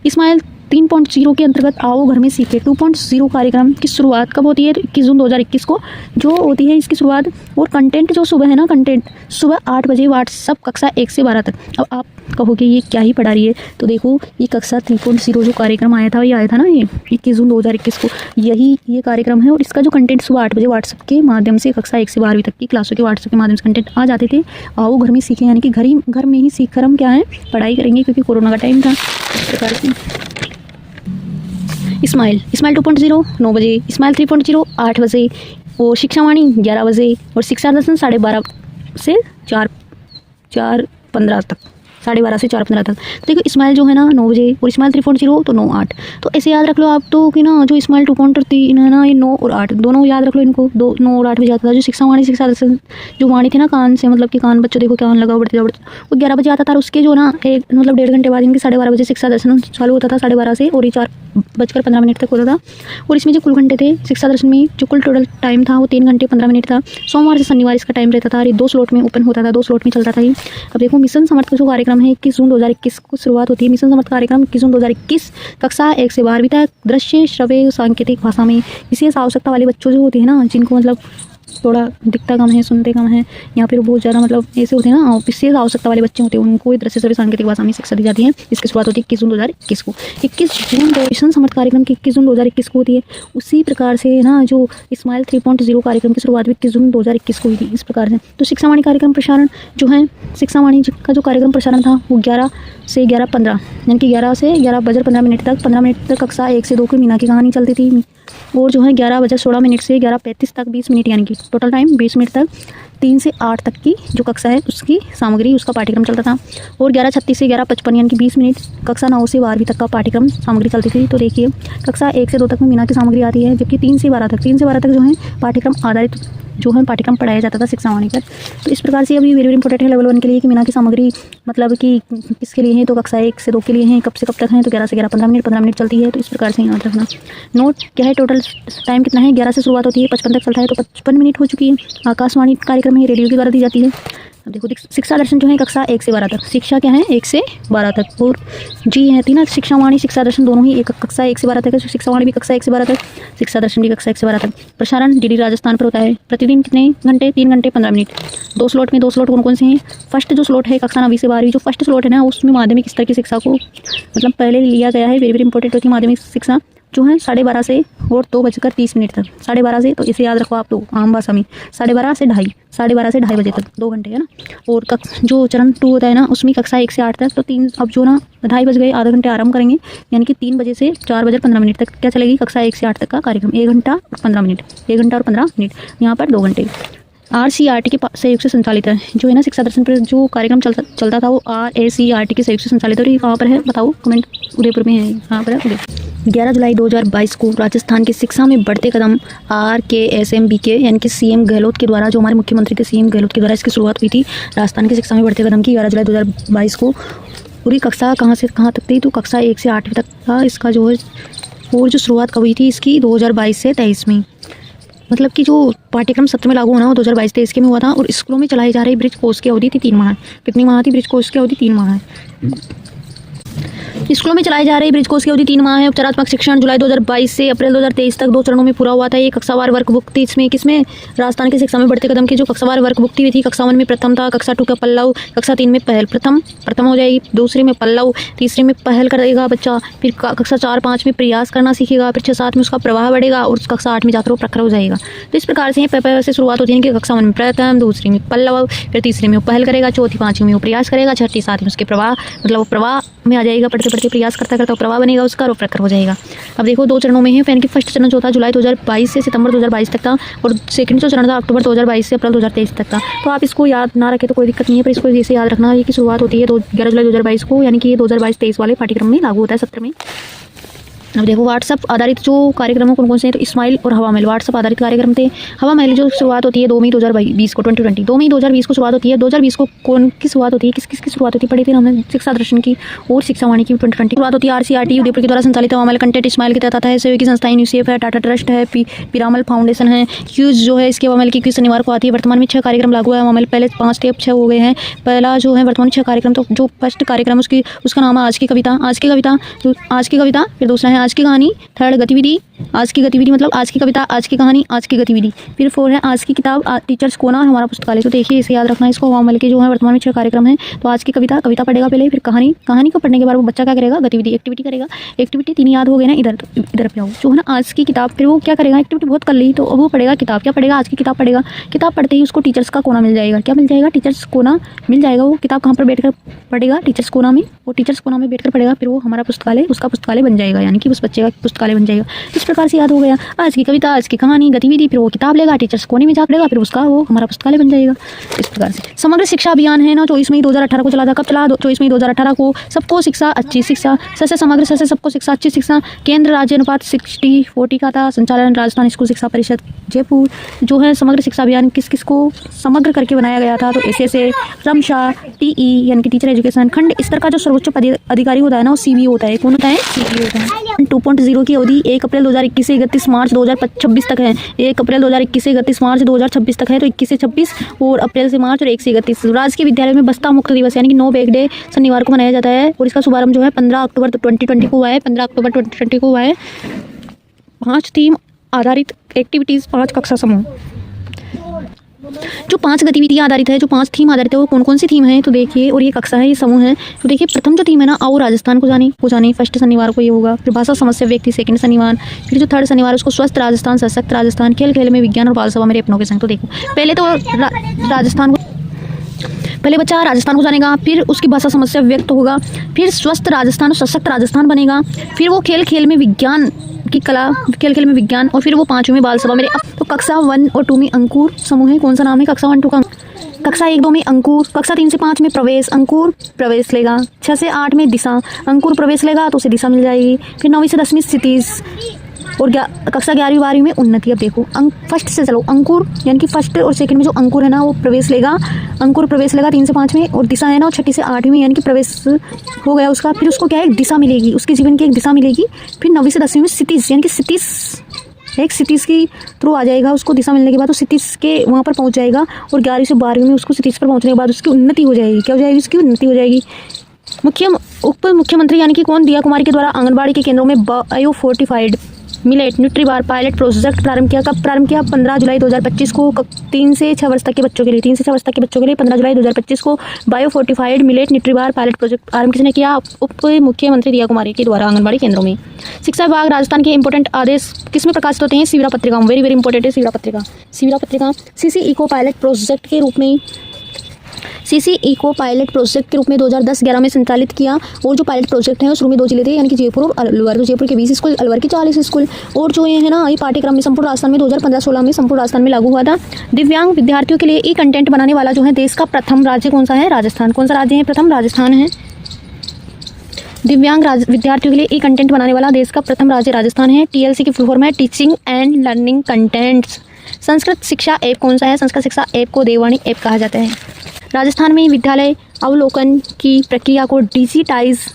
स्माइल 3.0 के अंतर्गत आओ घर में सीखे 2.0 कार्यक्रम की शुरुआत कब होती है? तो 21 जून 2021 को जो होती है इसकी शुरुआत। और कंटेंट जो सुबह है ना, कंटेंट सुबह 8 बजे व्हाट्सएप कक्षा 1 से 12 तक। अब आप कहोगे ये क्या ही पढ़ा रही है, तो देखो ये कक्षा 3.0 जो कार्यक्रम आया था, ये आया था ना, ये 21 जून 2021 को, यही ये कार्यक्रम है। और इसका जो कंटेंट सुबह 8 बजे व्हाट्सएप के माध्यम से कक्षा 1 से 12वीं तक की क्लासों के व्हाट्सएप के माध्यम से कंटेंट आ जाते थे। आओ घर में सीखें, यानी कि घर में ही सीख कर हम क्या है पढ़ाई करेंगे, क्योंकि कोरोना का टाइम था। इस प्रकार से स्माइल 2.0 9 बजे, स्माइल 3.0 8 बजे, और शिक्षा वाणी 11 बजे, और शिक्षा दर्शन 12:30 से 4:15 तक। 12:30 से 4:15 तक। तो देखो इस्माइल जो है ना 9 बजे और इस्माइल 3.0 तो 9-8। तो ऐसे याद रख लो आप तो कि ना जो इस्माइल 2.3 है ना ये 9 और 8 दोनों याद रख लो इनको। 9 और 8 बजे आता था। जो शिक्षा वाणी जो वाणी थी ना कान से मतलब कि कान बच्चों देखो कान लगा बढ़ते वो 11 बजे आता था। और उसके जो ना एक मतलब 1.5 घंटे बाद इनके 12:30 बजे शिक्षा दर्शन चालू होता था 12:30 से और ये 4:15 तक होता था। और इसमें जो कुल घंटे थे शिक्षा दर्शन में जो कुल टोटल टाइम था वो 3 घंटे 15 मिनट था। सोमवार से शनिवार इसका टाइम रहता था और ये 2 स्लॉट में ओपन होता था, 2 स्लॉट में चलता था ये। अब देखो मिशन समर्थ का जो कार्यक्रम है 21 जून 2021 को शुरुआत होती है। मिशन समर्थ कार्यक्रम 21 जून 2021 कक्षा 1 से 12वीं तक दृश्य श्रव्य सांकेतिक भाषा में विशेष आवश्यकता वाले बच्चों जो होते हैं ना जिनको मतलब थोड़ा दिखता कम है, सुनते कम है या फिर बहुत ज़्यादा मतलब ऐसे होते हैं ना विशेष आवश्यकता वाले बच्चे होते हैं उनको दृश्य श्रव्य सांकेतिक भाषा में शिक्षा दी जाती है। इसकी शुरुआत होती है 21 जून 2021 को। 21 जून मिशन समर्थ कार्यक्रम की 21 जून 2021 को होती है। उसी प्रकार से ना जो इस्माइल 3.0 कार्यक्रम की शुरुआत 21 जून 2021 को हुई थी इस प्रकार से। तो शिक्षा वाणी कार्यक्रम प्रसारण जो है शिक्षा वाणी का जो कार्यक्रम प्रसारण था वो 11 से 11:15 यानी कि 11 से 11:15 तक 15 मिनट तक कक्षा 1 से 2 की मीना की कहानी चलती थी। और जो है 11:16 से 11:35 तक 20 मिनट यानी कि टोटल टाइम 20 मिनट तक 3 से 8 तक की जो कक्षा है उसकी सामग्री उसका पाठ्यक्रम चलता था। और 11:36 से 11:55 यानी कि 20 मिनट कक्षा 9 से 12वीं तक का पाठ्यक्रम सामग्री चलती थी। तो देखिए कक्षा 1 से 2 तक में मीना की सामग्री आती है जबकि 3 से 12 तक जो है पाठ्यक्रम आधारित जो है पाठ्यक्रम पढ़ाया जाता था शिक्षा वाणी पर। तो इस प्रकार से अभी वेरी इंपॉर्टेंट है लेवल 1 के लिए कि मीना की सामग्री मतलब कि किसके लिए है तो कक्षा 1 से 2 के लिए है। कब से कब तक है तो 11 से 11 15 मिनट चलती है। तो इस प्रकार से याद रखना। नोट क्या है टोटल टाइम कितना है 11 से शुरुआत होती है 55 तक चलता है तो 55 मिनट हो चुकी है। आकाशवाणी कार्यक्रम है रेडियो के द्वारा दी जाती है। अब देखो शिक्षा दर्शन जो है कक्षा 1 से 12 तक शिक्षा क्या है 1 से 12 तक। और जी है थी ना शिक्षा वाणी शिक्षा दर्शन दोनों ही एक कक्षा 1 से 12 तक है। शिक्षा वाणी भी कक्षा 1 से 12 तक शिक्षा दर्शन भी कक्षा 1 से 12 तक। प्रसारण डीडी राजस्थान पर होता है। प्रतिदिन कितने घंटे 3 घंटे 15 मिनट। 2 स्लॉट में 2 स्लॉट कौन कौन से हैं। फर्स्ट जो स्लॉट है कक्षा 9 से 12वीं जो फर्स्ट स्लॉट है ना उसमें माध्यमिक स्तर की शिक्षा को मतलब पहले लिया गया है। वेरी इंपॉर्टेंट होती है माध्यमिक शिक्षा जो है 12:30 से और 2:30 तक 12:30 से। तो इसे याद रखो आप तो आम भाषा में 12:30 से 2:30 बजे तक 2 घंटे है ना। और जो चरण 2 होता है ना उसमें कक्षा 1 से 8 तक तो 3 अब जो ना 2:30 बज गए आधा घंटे आराम करेंगे यानी कि 3 बजे से 4:15 तक क्या चलेगी कक्षा 1 से 8 तक का कार्यक्रम 1 घंटा और 15 मिनट यहाँ पर 2 घंटे। RCRT के सहयोग से संचालित है जो है ना शिक्षा दर्शन पर जो कार्यक्रम चलता था वो RACRT के सहयोग से संचालित है। और ये कहाँ पर है बताओ कमेंट। उदयपुर में है कहाँ पर है उदयपुर। 11 जुलाई 2022 को राजस्थान की शिक्षा में बढ़ते कदम RKSMBK यानी कि CM गहलोत के द्वारा जो हमारे मुख्यमंत्री के CM गहलोत के द्वारा इसकी शुरुआत हुई थी। राजस्थान की शिक्षा में बढ़ते कदम की 11 जुलाई 2022 को। पूरी कक्षा कहाँ से कहाँ तक थी तो कक्षा 1 से 8वीं तक था इसका जो है। और जो शुरुआत कब हुई थी इसकी 2022 से 23 में मतलब कि जो पाठ्यक्रम सत्र में लागू होना वो 2022-23 के में हुआ था। और स्कूलों में चलाई जा रही ब्रिज कोर्स की अवधि थी 3 माह। कितनी माह थी ब्रिज कोर्स की अवधि 3 माह है। स्कूलों में चलाई जा रही ब्रिज कोर्स की अवधि 3 माह है। उपचारात्मक शिक्षण जुलाई 2022 से अप्रैल 2023 तक 2 चरणों में पूरा हुआ था। ये कक्षावार वर्कबुक थी। इसमें किसमें राजस्थान की शिक्षा में बढ़ते कदम की जो कक्षावार वर्कबुक थी कक्षा 1 में प्रथम था, कक्षा 2 का पल्लव, कक्षा 3 में पहल प्रथम हो जाएगी, दूसरे में पल्लव, तीसरे में पहल करेगा बच्चा, फिर कक्षा 4-5 में प्रयास करना सीखेगा, फिर 6-7 में उसका प्रवाह बढ़ेगा और कक्षा 8 में जाकर वो प्रखर हो जाएगा। तो इस प्रकार से से शुरुआत होती है कि कक्षा 1 में प्रथम, दूसरी में पल्लव, फिर तीसरे में वो पहल करेगा, चौथी 5वीं में वो प्रयास करेगा, छठी 7वीं में उसके प्रवाह मतलब वो प्रवाह में आ जाएगा। पढ़ते पढ़ते प्रयास करता करता प्रवाह बनेगा उसका और प्रखर हो जाएगा। अब देखो 2 चरणों में है। फैन की फर्स्ट चरण जो था जुलाई 2022 से सितंबर 2022 तक था और सेकंड जो चरण था अक्टूबर 2022 से अप्रैल 2023 तक था। तो आप इसको याद ना रखें तो कोई दिक्कत नहीं है पर इसको जैसे याद रखना है कि शुरुआत होती है 11 जुलाई 2022 को यानी कि ये 2022-23 वाले पाठ्यक्रम में लागू होता है सत्र में। अब देखो व्हाट्सअप आधारित जो कार्यक्रम कौन कौन से हैं तो इस्माइल और हवा महल व्हाट्सअप आधारित कार्यक्रम थे। हवा महल जो शुरुआत होती है 2 मई 2020 को 2020 2 मई 2020 को शुरुआत होती है। 2020 को कौन की शुरुआत होती है किस की शुरुआत होती है पढ़ी थी हमने शिक्षा दर्शन की और शिक्षा वाणी की 2020 शुरुआत होती है। RCRT उदयपुर के द्वारा संचालित हवा महल कंटेंट इस्माइल के तहत आता है। सहयोगी संस्थाएं यूनिसेफ है, टाटा ट्रस्ट है, पिरामल फाउंडेशन है। क्यूज जो है इसके हवा महल की क्यूज शनिवार को आती है। वर्तमान में 6 कार्यक्रम लागू है हवा महल पहले 5 थे अब 6 हो गए हैं। पहला जो है वर्तमान 6 कार्यक्रम तो जो फर्स्ट कार्यक्रम उसका नाम है आज की कविता फिर दूसरा है आज की कहानी, थर्ड गतिविधि आज की गतिविधि मतलब आज की कविता, आज की कहानी, आज की गतिविधि, फिर 4 है आज की किताब टीचर्स कोना हमारा पुस्तकालय। तो देखिए इसे याद रखना इसको हवा महल के जो है वर्तमान में 6 कार्यक्रम है। तो आज की कविता पढ़ेगा पहले, फिर कहानी को पढ़ने के बाद वो बच्चा क्या करेगा गतिविधि एक्टिविटी करेगा। एक्टिविटी 3 याद हो गए ना इधर पे आओ जो है ना आज की किताब फिर वो क्या करेगा एक्टिविटी बहुत कर ली तो वो पढ़ेगा किताब। क्या पढ़ेगा आज की किताब पढ़ेगा। किताब पढ़ते ही उसको टीचर्स का कोना मिल जाएगा। क्या मिल जाएगा टीचर्स कोना मिल जाएगा। वो किताब कहाँ पर बैठकर पढ़ेगा टीचर्स कोना में। वो टीचर्स कोना में बैठकर पढ़ेगा फिर वो हमारा पुस्तकालय उसका पुस्तकालय बन जाएगा यानी कि उस बच्चे का पुस्तकालय बन जाएगा। इस प्रकार से याद हो गया। आज की कविता, आज की कहानी, गतिविधि, फिर वो किताब लेगा, टीचर्स कोने में जाकर फिर उसका वो हमारा पुस्तकालय बन जाएगा। इस प्रकार से समग्र शिक्षा अभियान है ना 24 मई 2018 को चला था। कब चला? 24 मई 2018 को। सबको शिक्षा, अच्छी शिक्षा, सस्य समग्र, सस्य सबको शिक्षा, अच्छी शिक्षा। केंद्र राज्य अनुपात 60-40 का था। संचालन राजस्थान स्कूल शिक्षा परिषद जयपुर। जो है समग्र शिक्षा अभियान किस किस को समग्र करके बनाया गया था, तो ऐसे क्रमशः TE यानी कि टीचर एजुकेशन खंड स्तर का जो सर्वोच्च अधिकारी होता है ना वो CBO होता है। कौन होता है? CBO होता है। 2.0 की अवधि 1 अप्रैल 2021 से 31 मार्च 2026 तक है। 1 अप्रैल 2021 से 31 मार्च 2026 तक है, तो 21 से 26 और अप्रैल से मार्च और 1 से 31। राजकीय विद्यालय में बस्ता मुक्त दिवस यानी कि नो बैग डे शनिवार को मनाया जाता है और इसका शुभारंभ जो है 15 अक्टूबर 2020 को हुआ है। 15 अक्टूबर 2020 को हुआ है। 5 थीम आधारित एक्टिविटीज़, 5 कक्षा समूह। जो 5 गतिविधियाँ आधारित है, जो 5 थीम आधारित है, वो कौन कौन सी थीम है तो देखिए, और ये कक्षा है, ये समूह है। तो देखिए प्रथम जो थीम है ना, आओ राजस्थान को जाने फर्स्ट शनिवार को ये होगा। फिर भाषा समस्या व्यक्ति सेकंड शनिवार। फिर जो थर्ड शनिवार उसको स्वस्थ राजस्थान, सशक्त राजस्थान, खेल खेल में विज्ञान और बाल सभा मेरे अपनों के संग। तो देखो पहले तो राजस्थान को, पहले बच्चा राजस्थान को जानेगा, फिर उसकी भाषा समस्या व्यक्त होगा, फिर स्वस्थ राजस्थान, सशक्त राजस्थान बनेगा, फिर वो खेल खेल में विज्ञान की कला, खेल खेल में विज्ञान, और फिर वो 5वीं में बाल सभा मेरे। तो कक्षा 1 और 2 में अंकुर समूह है। कौन सा नाम है? कक्षा 1 2 का। कक्षा 1 2 में अंकुर, कक्षा 3 से 5 में प्रवेश, अंकुर प्रवेश लेगा। 6 से 8 में दिशा, अंकुर प्रवेश लेगा तो उसे दिशा मिल जाएगी। फिर 9वीं से 10वीं क्षितिज, और कक्षा 11वीं 12वीं में उन्नति। अब देखो फर्स्ट से चलो, अंकुर यानी कि फर्स्ट और सेकंड में जो अंकुर है ना वो प्रवेश लेगा, अंकुर प्रवेश लेगा 3 से 5 में, और दिशा है ना वो 6ठी से 8वीं में यानी कि प्रवेश हो गया उसका। फिर उसको क्या है? एक दिशा मिलेगी, उसके जीवन की एक दिशा मिलेगी। फिर 9वीं से 10वीं में क्षितिज यानी कि क्षितिज, एक क्षितिज की थ्रू आ जाएगा, उसको दिशा मिलने के बाद वो क्षितिज के वहाँ पर पहुँच जाएगा, और 11वीं से 12वीं में उसको क्षितिज पर पहुँचने के बाद उसकी उन्नति हो जाएगी। क्या हो जाएगी? उसकी उन्नति हो जाएगी। उप मुख्यमंत्री यानी कि कौन? दिया कुमारी के द्वारा आंगनबाड़ी के केंद्रों में bio fortified millet nutribar pilot project प्रारंभ किया। कब प्रारंभ किया? 15 जुलाई 2025 को। 3 से 6 वर्ष तक के बच्चों के लिए, 3 से 6 वर्ष तक के बच्चों के लिए 15 जुलाई 2025 को bio fortified millet nutribar pilot project आरंभ किसने किया? उप मुख्यमंत्री दिया कुमारी के द्वारा आंगनबाड़ी केंद्रों में। शिक्षा विभाग राजस्थान के इंपॉर्टेंट आदेश किस में प्रकाशित होते हैं? सिविरा पत्रिका। वेरी वेरी इंपॉर्टेंट है सिविरा पत्रिका। सिविरा पत्रिका CC इको पायलट प्रोजेक्ट के रूप में, CC इको पायलट प्रोजेक्ट के रूप में 2010-11 में संचालित किया। और जो पायलट प्रोजेक्ट है वो शुरू में 2 जिले थे यानी कि जयपुर और अलवर। तो जयपुर के 20 स्कूल, अलवर के 40 स्कूल। और जो ये है ना, ये पाठ्यक्रम में संपूर्ण राजस्थान में 2015-16 में संपूर्ण राजस्थान में लागू हुआ था। दिव्यांग विद्यार्थियों के लिए ई कंटेंट बनाने वाला जो है देश का प्रथम राज्य कौन सा है? राजस्थान। कौन सा राज्य है? प्रथम राजस्थान है। दिव्यांग विद्यार्थियों के लिए ई कंटेंट बनाने वाला देश का प्रथम राज्य राजस्थान है। TLC की फुल फॉर्म है teaching and learning contents. Sanskrit शिक्षा ऐप कौन सा है? संस्कृत शिक्षा ऐप को देववाणी ऐप कहा जाता है। राजस्थान में विद्यालय अवलोकन की प्रक्रिया को डिजिटाइज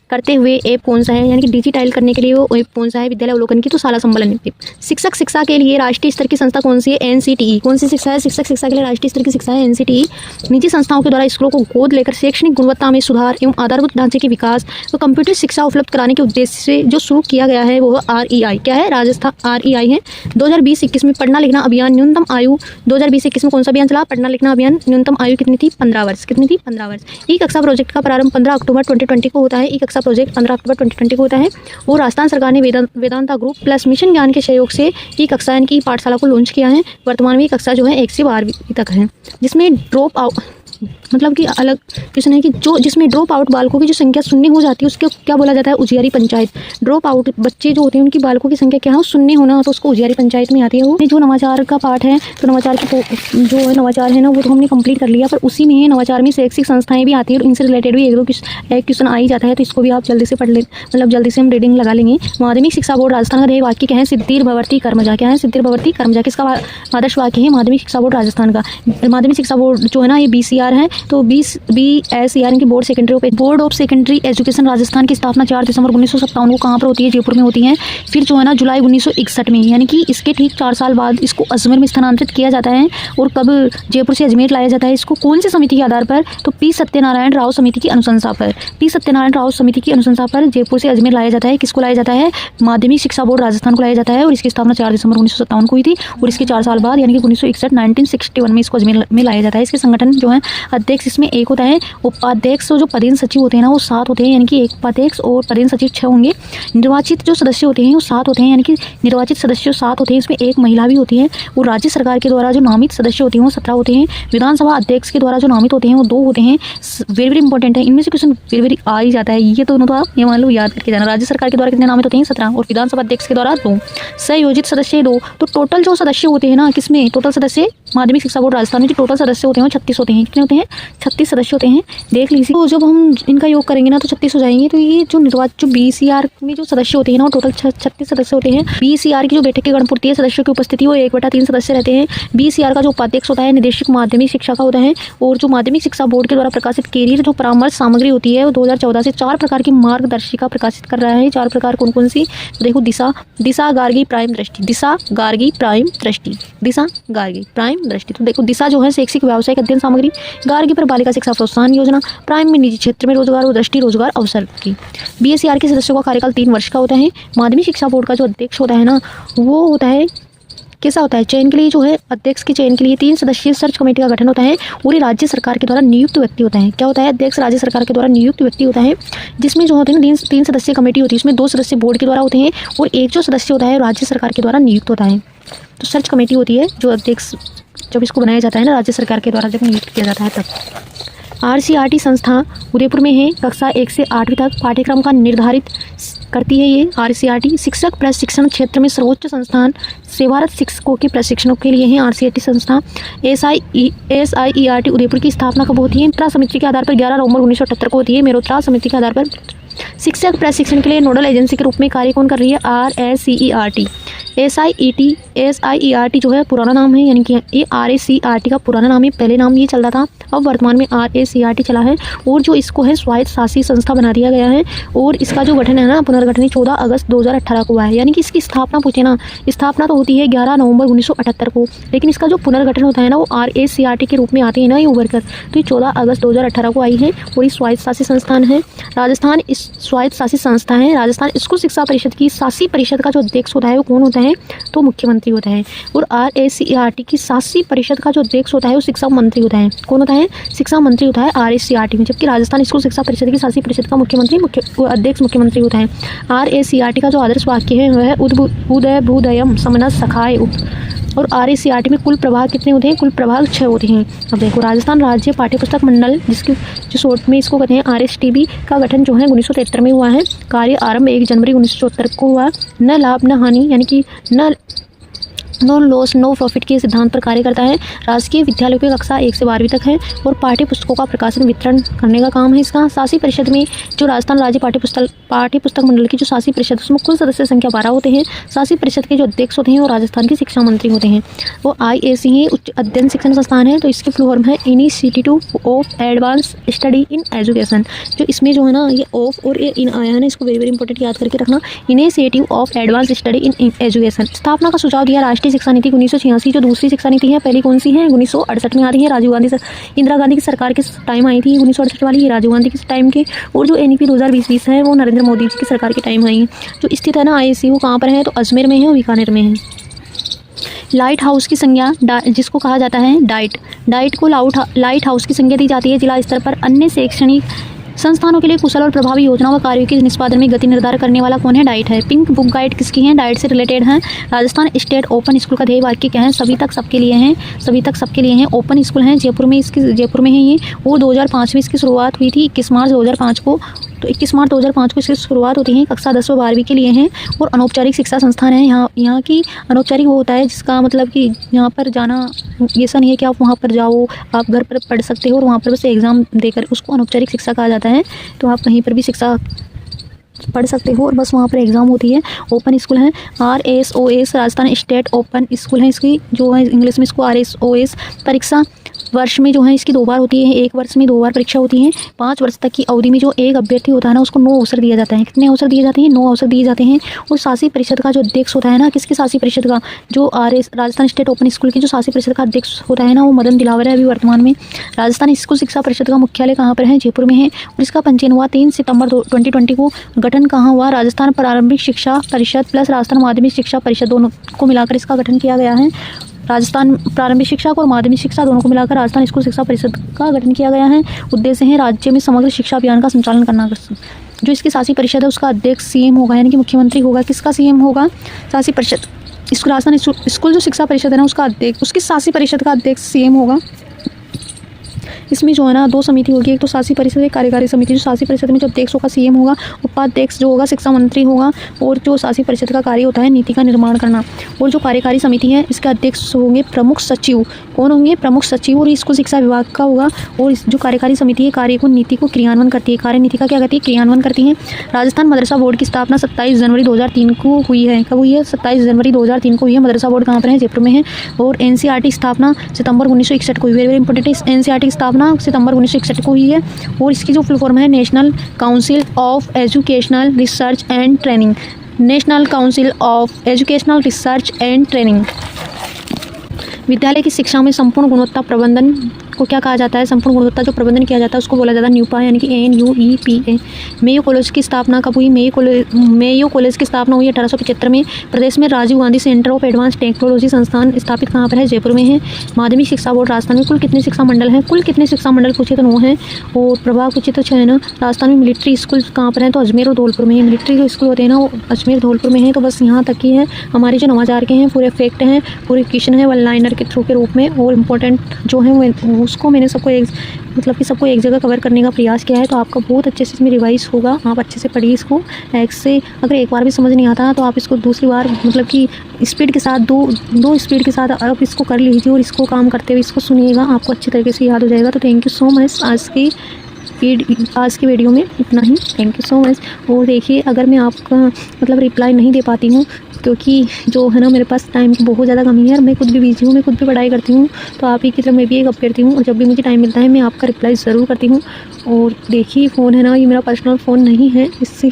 करते हुए ऐप कौन सा है? यानी कि डिजिटाइज करने के लिए वो ऐप कौन सा है? विद्यालय अवलोकन की, तो शाला संबलन ऐप। शिक्षक शिक्षा के लिए राष्ट्रीय स्तर की संस्था कौन सी है? NCTE। कौन सी शिक्षा है? शिक्षक शिक्षा के लिए राष्ट्रीय स्तर की शिक्षा है NCTE। निजी संस्थाओं के द्वारा स्कूलों को गोद लेकर शैक्षणिक गुणवत्ता में सुधार एवं आधारभूत ढांचे के विकास व कंप्यूटर शिक्षा उपलब्ध कराने के उद्देश्य से जो शुरू किया गया है वो REI। क्या है? राजस्थान REI है। 2020-21 में पढ़ना लिखना अभियान न्यूनतम आयु, 2020-21 में कौन सा अभियान चला? पढ़ना लिखना अभियान। न्यूनतम आयु कितनी थी? 15 वर्ष। कितनी थी? 15 वर्ष। ई कक्षा प्रोजेक्ट का प्रारंभ 15 अक्टूबर 2020 को होता है। ई कक्षा प्रोजेक्ट 15 अक्टूबर 2020 को होता है। और राजस्थान सरकार ने वेदांता ग्रुप प्लस मिशन ज्ञान के सहयोग से ई कक्षा यानी कि पाठशाला को लॉन्च किया है। वर्तमान में कक्षा जो है 1 से 12वीं तक है, जिसमें ड्रॉप आउट मतलब कि अलग क्वेश्चन है कि जो जिसमें ड्रॉप आउट बालकों की जो संख्या शून्य हो जाती है उसको क्या बोला जाता है? उजियारी पंचायत। ड्रॉप आउट बच्चे जो होते हैं उनकी बालकों की संख्या क्या है? शून्य होना, तो उसको उजियारी पंचायत में आती है। वो जो नवाचार का पाठ है, तो नवाचार की जो नवाचार है ना वो तो हमने कंप्लीट कर लिया, पर उसी में नवाचार में शैक्षिक संस्थाएं भी आती है और इनसे रिलेटेड भी एक क्वेश्चन आ ही जाता है, तो इसको भी आप जल्दी से पढ़ ले, मतलब जल्दी से हम रीडिंग लगा लेंगे। माध्यमिक शिक्षा बोर्ड राजस्थान का ध्येय वाक्य क्या है? सिद्धिर भवर्ती कर्मजा। क्या है? सिद्धिर भवर्ती कर्मजा किसका आदर्श वाक्य है? माध्यमिक शिक्षा बोर्ड राजस्थान का। माध्यमिक शिक्षा बोर्ड जो है ना ये BCR है, तो BSER यानी कि board of secondary education Rajasthan की स्थापना 4 दिसंबर 1957 को कहाँ पर होती है? जयपुर में होती है। फिर जो है ना जुलाई 1961 में, यानी कि इसके ठीक 4 साल बाद इसको अजमेर में स्थानांतरित किया जाता है। और कब जयपुर से अजमेर लाया जाता है इसको? कौन सी समिति के आधार पर? तो P सत्यनारायण राव समिति की अनुशंसा पर। P सत्यनारायण राव समिति की अनुशंसा पर जयपुर से अजमेर लाया जाता है। किसको लाया जाता है? माध्यमिक शिक्षा बोर्ड राजस्थान को लाया जाता है। और इसकी स्थापना 4 दिसंबर 1957 को हुई थी। और इसके 4 साल बाद यानी कि 1961 में इसको अजमेर में लाया जाता है। इसके संगठन जो है अध्यक्ष इसमें एक होता है। उपाध्यक्ष जो पदेन सचिव होते हैं ना वो 7 होते हैं, यानी कि एक उपाध्यक्ष और पदेन सचिव 6 होंगे। निर्वाचित जो सदस्य होते हैं वो 7 होते हैं, यानी कि निर्वाचित सदस्य 7 होते हैं, इसमें एक महिला भी होती है। और राज्य सरकार के द्वारा जो नामित सदस्य होते हैं वो 17 होते हैं। विधानसभा अध्यक्ष के द्वारा जो नामित होते हैं वो 2 होते हैं। वेरी वेरी इंपॉर्टेंट है, इनमें से क्वेश्चन वेरी वेरी आ ही जाता है, ये दोनों तो आप ये मान लो याद करके जाना। राज्य सरकार के द्वारा कितने नामित होते हैं? 17, और विधानसभा अध्यक्ष के द्वारा 2। संयोजित सदस्य 2। तो टोटल जो सदस्य होते हैं ना, किसमें टोटल सदस्य माध्यमिक शिक्षा बोर्ड राजस्थान में जो टोटल सदस्य होते हैं वो 36 होते हैं। कितने होते हैं? 36 सदस्य होते हैं। देख लीजिए, तो जब हम इनका योग करेंगे ना तो 36 हो जाएंगे। तो ये जो निर्वाचित जो BCR में जो सदस्य होते हैं ना वो टोटल 36 सदस्य होते हैं। BCR की जो बैठक की गणपूर्ति है सदस्यों की उपस्थिति वो 1/3 सदस्य रहते हैं। BCR का जो उपाध्यक्ष होता है निदेशक माध्यमिक शिक्षा का होता है। और जो माध्यमिक शिक्षा बोर्ड के द्वारा प्रकाशित कैरियर जो परामर्श सामग्री होती है वो 2014 से 4 प्रकार की मार्गदर्शिका प्रकाशित कर रहा है। 4 प्रकार कौन कौन सी? तो देखो, दिशा गार्गी प्राइम दृष्टि, दिशा गार्गी प्राइम दृष्टि, दिशा गार्गी प्राइम दृष्टि। तो देखो, दिशा जो है शैक्षिक व्यावसायिक अध्ययन सामग्री, गार्गी पर बालिका शिक्षा प्रोत्साहन योजना, प्राइम में निजी क्षेत्र में रोजगार और दृष्टि रोजगार अवसर की। BSCR के सदस्यों का कार्यकाल 3 वर्ष का होता है। माध्यमिक शिक्षा बोर्ड का जो अध्यक्ष होता है ना वो होता है, कैसा होता है? चयन के लिए जो है अध्यक्ष के चयन के लिए 3 सदस्यीय सर्च कमेटी का गठन होता है और ये राज्य सरकार के द्वारा नियुक्त व्यक्ति होता है। क्या होता है? अध्यक्ष राज्य सरकार के द्वारा नियुक्त व्यक्ति होता है, जिसमें जो होते हैं ना 3 सदस्यीय कमेटी होती है, उसमें 2 सदस्य बोर्ड के द्वारा होते हैं और एक जो सदस्य होता है राज्य सरकार के द्वारा नियुक्त होता है। तो सर्च कमेटी होती है जो अध्यक्ष जब इसको बनाया जाता है ना राज्य सरकार के द्वारा जब नियुक्त किया जाता है तब। RCRT संस्था उदयपुर में है। कक्षा 1 से 8वीं तक पाठ्यक्रम का निर्धारित करती है ये RCRT। शिक्षक प्रशिक्षण क्षेत्र में सर्वोच्च संस्थान सेवारत शिक्षकों के प्रशिक्षणों के लिए है RCRT संस्था। SIERT उदयपुर की स्थापना कब होती है? मेरोत्रा समिति के आधार पर 11 नवंबर 1978 को होती है। मेरोत्रा समिति के आधार पर शिक्षक प्रशिक्षण के लिए नोडल एजेंसी के रूप में कार्य कौन कर रही है? RSCERT। SIERT जो है पुराना नाम है, यानी कि ये RACRT का पुराना नाम है, पहले नाम ये चल रहा था, अब वर्तमान में RACRT चला है। और जो इसको है स्वायत्त शासी संस्था बना दिया गया है और इसका जो गठन है ना पुनर्गठन 14 अगस्त 2018 को हुआ है। यानी कि इसकी स्थापना पूछे ना, स्थापना तो होती है 11 नवंबर 1978 को, लेकिन इसका जो पुनर्गठन होता है ना वो RACRT के रूप में आती है ना ये उभर कर, तो ये 14 अगस्त 2018 को आई है और ये स्वायत्त शासी संस्थान है। राजस्थान इस स्वायत्त शासित संस्था है। राजस्थान स्कूल शिक्षा परिषद की शासी परिषद का जो अध्यक्ष होता है वो कौन होता है? तो मुख्यमंत्री होता है। और RACRT की शासी परिषद का जो अध्यक्ष होता है वो शिक्षा मंत्री होता है। कौन होता है? शिक्षा मंत्री होता है RACRT में, जबकि राजस्थान स्कूल शिक्षा परिषद की शासी परिषद का अध्यक्ष मुख्यमंत्री होता है। RACRT का जो आदर्श वाक्य है वह उदयभूदयम समनस सखाए उप। और RACRT में कुल प्रभाग कितने होते हैं? कुल प्रभाग 6 होते हैं। अब देखो, राजस्थान राज्य पाठ्यपुस्तक मंडल जिसकी जो शॉर्ट में इसको कहते हैं RSTB का गठन जो है 1973 में हुआ है। कार्य आरंभ 1 जनवरी 1974 को हुआ। न लाभ न हानि, यानी कि नो लॉस नो प्रॉफिट के सिद्धांत पर कार्य करता है। राजकीय विद्यालयों की कक्षा 1 से 12वीं तक है और पाठ्य पुस्तकों का प्रकाशन वितरण करने का काम है इसका। शासी परिषद में जो राजस्थान राज्य पाठ्यपुस्तक मंडल की जो शासी परिषद उसमें कुल सदस्य संख्या 12 होते हैं। शासी परिषद के जो अध्यक्ष होते हैं वो राजस्थान के शिक्षा मंत्री होते हैं। वो IAC है, उच्च अध्ययन शिक्षण संस्थान है, तो इसके फुल फॉर्म है initiative of advance study in education. जो इसमें जो है ना ये ऑफ और ये इन आया है ना, इसको वेरी वेरी इंपॉर्टेंट याद करके रखना। Initiative of advance study in education. स्थापना का सुझाव दिया राष्ट्रीय शिक्षा नीति 1986, जो दूसरी शिक्षा नीति है। पहली कौन सी है? 1968 में आती है। राजीव गांधी इंदिरा गांधी की सरकार के टाइम आई थी 1968 वाली, ये राजीव गांधी के टाइम के। और जो NEP 2020 है वो नरेंद्र मोदी जी की सरकार के टाइम आई है। जो स्थित है ना IAC वो कहाँ पर है? तो अजमेर में है और बीकानेर में है। लाइट हाउस की संज्ञा जिसको कहा जाता है डाइट को लाइट हाउस की संज्ञा दी जाती है जिला स्तर पर अन्य शैक्षणिक संस्थानों के लिए कुशल और प्रभावी योजना व कार्यों के निष्पादन में गति निर्धारण करने वाला कौन है? डाइट है। पिंक बुक गाइड किसकी है? डाइट से रिलेटेड है। राजस्थान स्टेट ओपन स्कूल का ध्येय वाक्य क्या है? सभी तक सबके लिए हैं, सभी तक सबके लिए हैं। ओपन स्कूल है जयपुर में है ये, और 2005 में इसकी शुरुआत हुई थी 21 मार्च 2005 को। तो 21 मार्च 2005 को इसकी शुरुआत होती है। कक्षा 10 व 12वीं के लिए हैं और अनौपचारिक शिक्षा संस्थान है। यहाँ की अनौपचारिक वो होता है जिसका मतलब कि यहाँ पर जाना ऐसा नहीं है कि आप वहाँ पर जाओ, आप घर पर पढ़ सकते हो और वहाँ पर बस एग्ज़ाम देकर, उसको अनौपचारिक शिक्षा कहा जाता है। तो आप कहीं पर भी शिक्षा पढ़ सकते हो और बस वहाँ पर एग्ज़ाम होती है। ओपन स्कूल है RSOS, Rajasthan state open school है इसकी, जो है इंग्लिश में इसको RSOS। परीक्षा वर्ष में जो है इसकी 2 बार होती है, 1 वर्ष में 2 बार परीक्षा होती है। 5 वर्ष तक की अवधि में जो एक अभ्यर्थी होता है ना उसको 9 अवसर दिया जाता है। कितने अवसर दिए जाते हैं? 9 अवसर दिए जाते हैं। और शासी परिषद का जो अध्यक्ष होता है ना, किसकी शासी परिषद का? जो राजस्थान स्टेट ओपन स्कूल की जो शासी परिषद का अध्यक्ष होता है ना वो मदन दिलावर है अभी वर्तमान में। राजस्थान स्कूल शिक्षा परिषद का मुख्यालय कहाँ पर है? जयपुर में है। और इसका पंजीयन हुआ 3 सितंबर 2020 को। गठन कहाँ हुआ? राजस्थान प्रारंभिक शिक्षा परिषद प्लस राजस्थान माध्यमिक शिक्षा परिषद दोनों को मिलाकर इसका गठन किया गया है। राजस्थान प्रारंभिक शिक्षा और माध्यमिक शिक्षा दोनों को मिलाकर राजस्थान स्कूल शिक्षा परिषद का गठन किया गया है। उद्देश्य है राज्य में समग्र शिक्षा अभियान का संचालन करना। जो इसकी शासी परिषद है उसका अध्यक्ष सीएम होगा, यानी कि मुख्यमंत्री होगा। किसका सीएम होगा? शासी परिषद। इसको राजस्थान स्कूल जो शिक्षा परिषद है ना उसका अध्यक्ष, उसकी शासी परिषद का अध्यक्ष सीएम होगा। इसमें जो है ना 2 समिति होगी, एक तो शासी परिषद, एक कार्यकारी समिति। जो शासी परिषद में जो अध्यक्ष होगा सीएम होगा, उपाध्यक्ष जो होगा शिक्षा मंत्री होगा, और जो शासी परिषद का कार्य होता है नीति का निर्माण करना। और जो कार्यकारी समिति है इसके अध्यक्ष होंगे प्रमुख सचिव। कौन होंगे? प्रमुख सचिव। और इसको शिक्षा विभाग का होगा। और जो कार्यकारी समिति है कार्य को नीति को क्रियान्वयन करती है, कार्य नीति का क्या करती है? क्रियान्वयन करती है। राजस्थान मदरसा बोर्ड की स्थापना 27 जनवरी 2003 को हुई है। कब हुई है? 27 जनवरी 2003 को हुई है। मदरसा बोर्ड कहाँ पर है? जयपुर में है। और एनसीईआरटी स्थापना सितंबर 1961 को हुई। वेरी इंपॉर्टेंट है, एनसीईआरटी की स्थापना सितंबर 1961 को हुई है। और इसकी जो फुल फॉर्म है national council of educational research and training. National council of educational research and training. विद्यालय की शिक्षा में संपूर्ण गुणवत्ता प्रबंधन को क्या कहा जाता है? संपूर्ण गुणवत्ता जो प्रबंधन किया जाता है उसको बोला जाता है न्यूपा, यानी कि NUEPA। मेयो कॉलेज की स्थापना कब हुई? मेयो कॉलेज की स्थापना हुई 1875 में। प्रदेश में Rajiv Gandhi centre of advance technology संस्थान स्थापित कहाँ पर है? जयपुर में है। माध्यमिक शिक्षा बोर्ड राजस्थान में कुल कितने शिक्षा मंडल हैं? कुल कितने शिक्षा मंडल पूछे तो 9 हैं। और प्रभाग पूछे तो 6 है ना। राजस्थान में मिलिट्री स्कूल कहाँ पर है? तो अजमेर और धौलपुर में है। मिलिट्री जो स्कूल होते हैं ना वो अजमेर धौलपुर में है। तो बस यहाँ तक ही है। हमारे जो नवाचार के हैं पूरे फैक्ट हैं, पूरे क्वेश्चन है वन लाइनर के थ्रू के रूप में। और इम्पोर्टेंट जो है उसको मैंने सबको एक जगह कवर करने का प्रयास किया है। तो आपका बहुत अच्छे से इसमें रिवाइज होगा। आप अच्छे से पढ़िए इसको। एक से अगर एक बार भी समझ नहीं आता तो आप इसको दूसरी बार मतलब कि स्पीड के साथ दो स्पीड के साथ आप इसको कर लीजिए और इसको काम करते हुए इसको सुनिएगा, आपको अच्छी तरीके से याद हो जाएगा। तो थैंक यू सो मच। आज की वीडियो में इतना ही। Thank you so much. और देखिए अगर मैं आपका मतलब रिप्लाई नहीं दे पाती हूँ क्योंकि जो है ना मेरे पास टाइम की बहुत ज़्यादा कमी है और मैं खुद भी बिजी हूँ, मैं खुद भी पढ़ाई करती हूँ, तो आप ही की तरह मैं भी एक अपडेट करती हूँ। और जब भी मुझे टाइम मिलता है मैं आपका रिप्लाई ज़रूर करती हूँ। और देखिए फ़ोन है ना ये मेरा पर्सनल फ़ोन नहीं है, इससे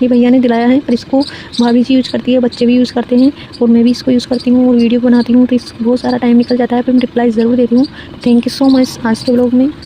ये भैया ने दिलाया है, पर इसको भाभी जी यूज़ करती है, बच्चे भी यूज़ करते हैं और मैं भी इसको यूज़ करती हूँ और वीडियो बनाती हूँ। तो इसको बहुत सारा टाइम निकल जाता है, पर मैं रिप्लाई ज़रूर देती हूँ। थैंक यू सो मच आज के ब्लॉग में।